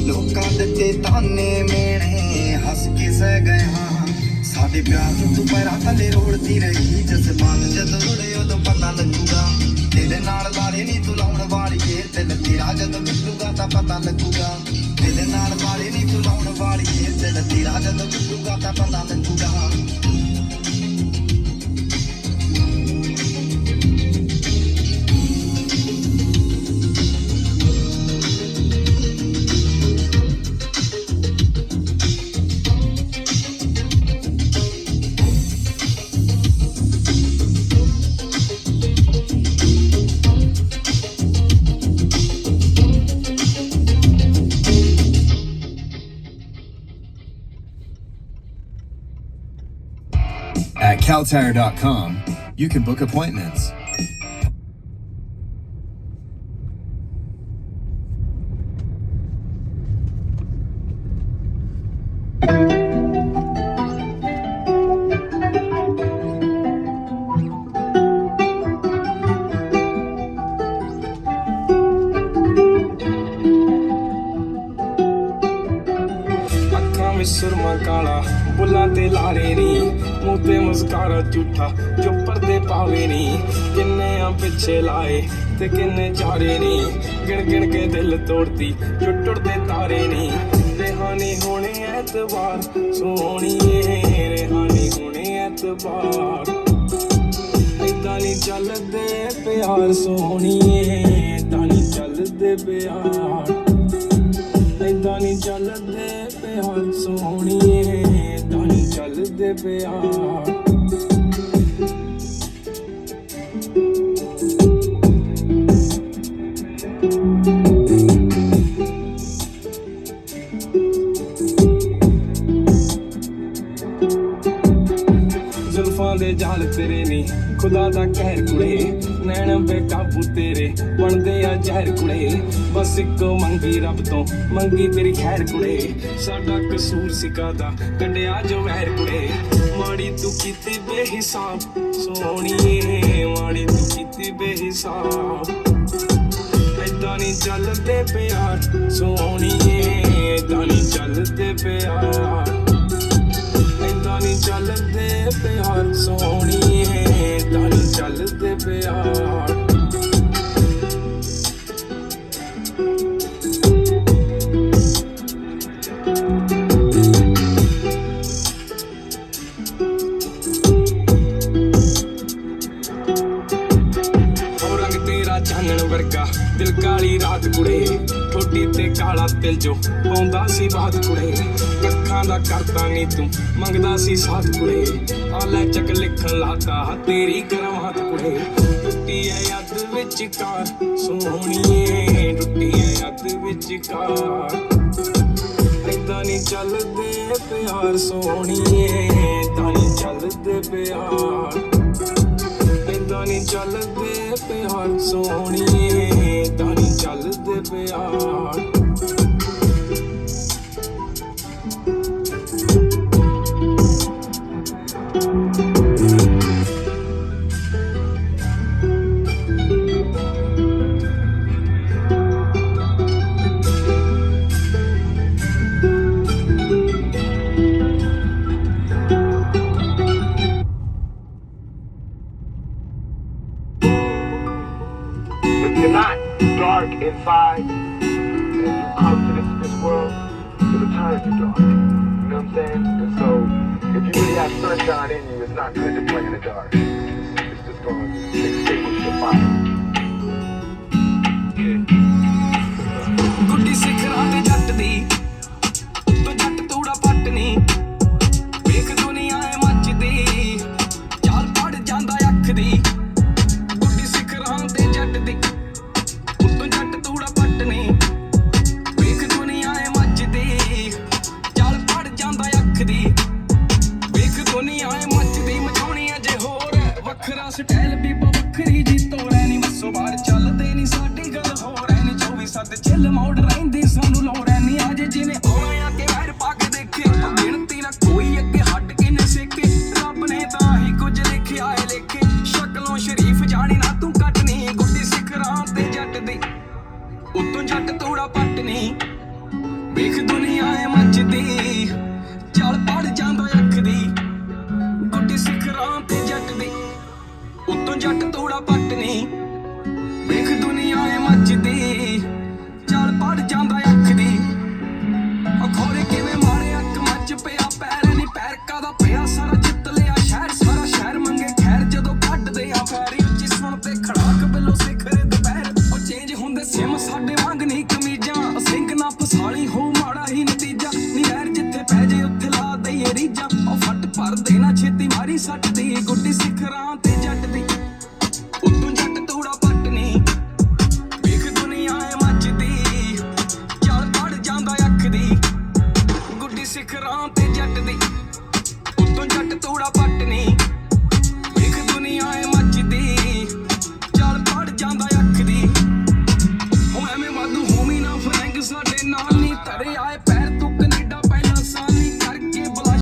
ਲੋਕਾਂ ਦਿੱਤੇ ਤਾਨੇ ਮੇਣੇ ਹੱਸ ਕੇ ਸਹਿ ਗਏ ਹਾਂ ਸਾਡੇ ਪਿਆਰ ਨੂੰ ਤੂੰ ਪੈਰਾਂ ਥੱਲੇ ਰੋੜਦੀ ਰਹੀ ਜਜ਼ਬਾਤ ਜਦੋਂ ਰੁੜੇ ਉਦੋਂ ਪਤਾ ਲੱਗੂਗਾ ਦਿਲ ਨਾਲ ਲਾਰੇ ਨੀ ਤੂੰ ਲਾਉਣ ਵਾਲੀਏ ਦਿਲ ਤੇਰਾ ਜਦੋਂ ਟੁੱਟੂਗਾ ਤਾਂ ਪਤਾ ਲੱਗੂਗਾ ਦਿਲ ਨਾਲ ਲਾਰੇ ਨੀ ਤੂੰ ਲਾਉਣ ਵਾਲੀਏ ਦਿਲ ਤੇਰਾ ਜਦੋਂ ਟੁੱਟੂਗਾ ਤਾਂ ਪਤਾ ਲੱਗੂਗਾ At Caltire.com, you can book appointments. ਸੁਰਮਾ ਕਾਲਾ ਬੁੱਲਾਂ ਤੇ ਲਾਰੇ ਨੀ ਮੂੰਹ ਤੇ ਮੁਸਕਾਰਾ ਝੂਠਾ ਜੋ ਪਰਦੇ ਪਾਵੇ ਨੀ ਕਿੰਨੇ ਆ ਪਿੱਛੇ ਲਾਏ ਤੇ ਕਿੰਨੇ ਚਾਰੇ ਨੀ ਗਿਣ ਗਿਣ ਕੇ ਦਿਲ ਤੋੜਦੀ ਜੋ ਟੁੱਟਦੇ ਤਾਰੇ ਨੀ ਰਿਹਾਨੀ ਹੋਣੇ ਐਤਵਾਰ ਸੋਹਣੀਏ ਰਿਹਾਨੀ ਹੋਣੇ ਐਤਵਾਰ ਏਦਾਂ ਨੀ ਚੱਲਦੇ ਪਿਆਰ ਸੋਹਣੀਏ ਏਦਾਂ ਨੀ ਚੱਲਦੇ ਪਿਆਰ ਏਦਾਂ ਨੀ ਚੱਲਦੇ ਪਿਆਰ ਸੋਹਣੀਏ ਏਦਾਂ ਨੀ ਚੱਲਦੇ ਪਿਆਰ खुदा दा कहर कुड़े नैन बेकाबू तेरे बनदे आ जहर कुड़े बस इको मंगी रब तो मंगी तेरी खैर कुड़े साडा कसूर सिकादा कड्डिया जो वैर कुड़े माड़ी तू कीती बेहिसाब सोहणीए माड़ी तू कीती बेहिसाब ऐदां नी चलदे प्यार सोहणीए ऐदां नी चलदे प्यार ऐदां नी चलदे प्यार सोहणीए ऐदां नी चलदे प्यार चानण वर्गा दिल काली रात कुड़े ठोडी ते काला तिल जो पाउंदा सी बात कुड़े कखां दा करदा नी तू मंगदा सी साथ कुड़े आ ले चक लिखण लाता तेरी करमात कुड़े टुट्टी है याद विच कार सोहणीए टुट्टी है याद विच कार ऐदां नी चलदे प्यार सोहणीए ऐदां नी चलदे प्यार ऐदां नी चलदे प्यार सोहणीए ऐदां नी चलदे प्यार You're not dark inside, and you come to this world to return to dark. You know what I'm saying? And so, if you really have sunshine in you, it's not good to play in the dark. It's just going to extinguish your fire. ਗੁੱਡੀ ਸਿਖਰਾਂ ਤੇ ਜੱਟ ਦੀ ਤੂੰ ਜੱਟ ਤੂੜਾ ਪੱਟ ਨੀ ਵੇਖ ਦੁਨੀਆ ਐ ਮੱਚਦੀ ਚਾਲ ਪੜ ਜਾਂਦਾ ਅੱਖ ਦੀ ਗੁੱਡੀ ਸਿਖਰਾਂ ਤੇ ਜੱਟ ਦੀ ਤੂੰ ਜੱਟ ਤੂੜਾ ਪੱਟ ਨੀ ਵੇਖ ਦੁਨੀਆ ਐ ਮੱਚਦੀ ਚਾਲ ਪੜ ਜਾਂਦਾ ਅੱਖ ਦੀ ਵੇਖ ਦੁਨੀਆ ਐ ਮੱਚਦੀ ਮਚਾਉਣੀ ਅਜੇ ਹੋਰ ਵੱਖਰਾ ਸਟਾਈਲ ਵੀ ਵੱਖਰੀ ਜੀ ਤੋੜੈ ਨੀ ਵਸੋ ਬਾਹਰ ਚੱਲਦੇ ਨੀ ਸਾਡੀ ਗੱਲ ਹੋਰ ਐ ਨੀ 24/7 ਚੱਲ ਮੋੜ ਰਹਿੰਦੀ ਸਾਨੂੰ ਲੋੜ ਐ ਨੀ ਅੱਜ ਜਿਵੇਂ ਆਉਣਾ ਆ ਕੇ ਵੈਰ ਪਾ ਕੇ ਦੇਖੇ ਗਿਣਤੀ ਨਾ ਕੋਈ ਅੱਗੇ ਹੱਡ ਕੇ ਨੇ ਸੇਕੇ ਰੱਬ ਨੇ ਤਾਂ ਹੀ ਕੁਝ ਲਿਖਿਆ ਏ ਲੇਖੇ ਸ਼ਕਲੋਂ ਸ਼ਰੀਫ ਜਾਣੀ ਨਾ ਤੂੰ ਕੱਟਣੀ ਗੁੱਡੀ ਸਿਖਰਾਂ ਤੇ ਜੱਟ ਦੀ ਉਤੋਂ ਜੱਟ ਤੂੜਾ ਪੱਟਣੀ ਵੇਖ ਦੁਨੀਆ ਐ ਮੱਚਦੀ ਚੱਲ ਪੜ ਜਾਂਦਾ ਅੱਖ ਦੀ ਗੁੱਡੀ ਸਿਖਰਾਂ ਤੇ ਜੱਟ ਦੀ ਉਤੋਂ ਜੱਟ ਤੂੜਾ ਪੱਟਣੀ ਵੇਖ ਦੁਨੀਆ ਐ ਮੱਚਦੀ ਚੱਲ ਪੜ ਜਾਂਦਾ ਅੱਖ ਦੀ ਅਖੋਰੇ ਕਿਵੇਂ ਮਾਰੇ ਅੱਖ ਮੱਚ ਪਿਆ ਪੈਰ ਨੀ ਪੈਰ ਕਾਦਾ ਪਿਆ ਸਾਰਾ ਜਿੱਤ ਲਿਆ ਸ਼ਹਿਰ ਸਾਰਾ ਸ਼ਹਿਰ ਮੰਗੇ ਖੈਰ ਜਦੋਂ ਕੱਢਦੇ ਆ ਪੈਰੀ ਉੱਚੀ ਸੁਣ ਤੇ ਖੜਾਕ ਬਿੱਲੋ ਸਿਖਰ ਦੁਪਹਿਰ ਉਹ ਚੇਂਜ ਹੁੰਦੇ ਸਿਮ ਸਾਡੇ ਵਾਂਗ ਨਹੀਂ ਕਮੀਜ਼ਾਂ ਸਿੰਘ ਨਾ ਫਸਾਲੀ ਹੋ ਮਾੜਾ ਹੀ ਨਤੀਜਾ ਨੀ ਯਾਰ ਜਿੱਥੇ ਪੈ ਜੇ ਉੱਥੇ ਲਾ ਦਈਏ ਰੀਜਾਂ ਉਹ ਫੱਟ ਭਰ ਦੇਣਾ ਛੇਤੀ ਮਾਰੀ ਸੱਟ ਦੀ ਗੁੱਡੀ ਸਿਖਰਾਂ ਤੇ ਜੱਟ ਦੀ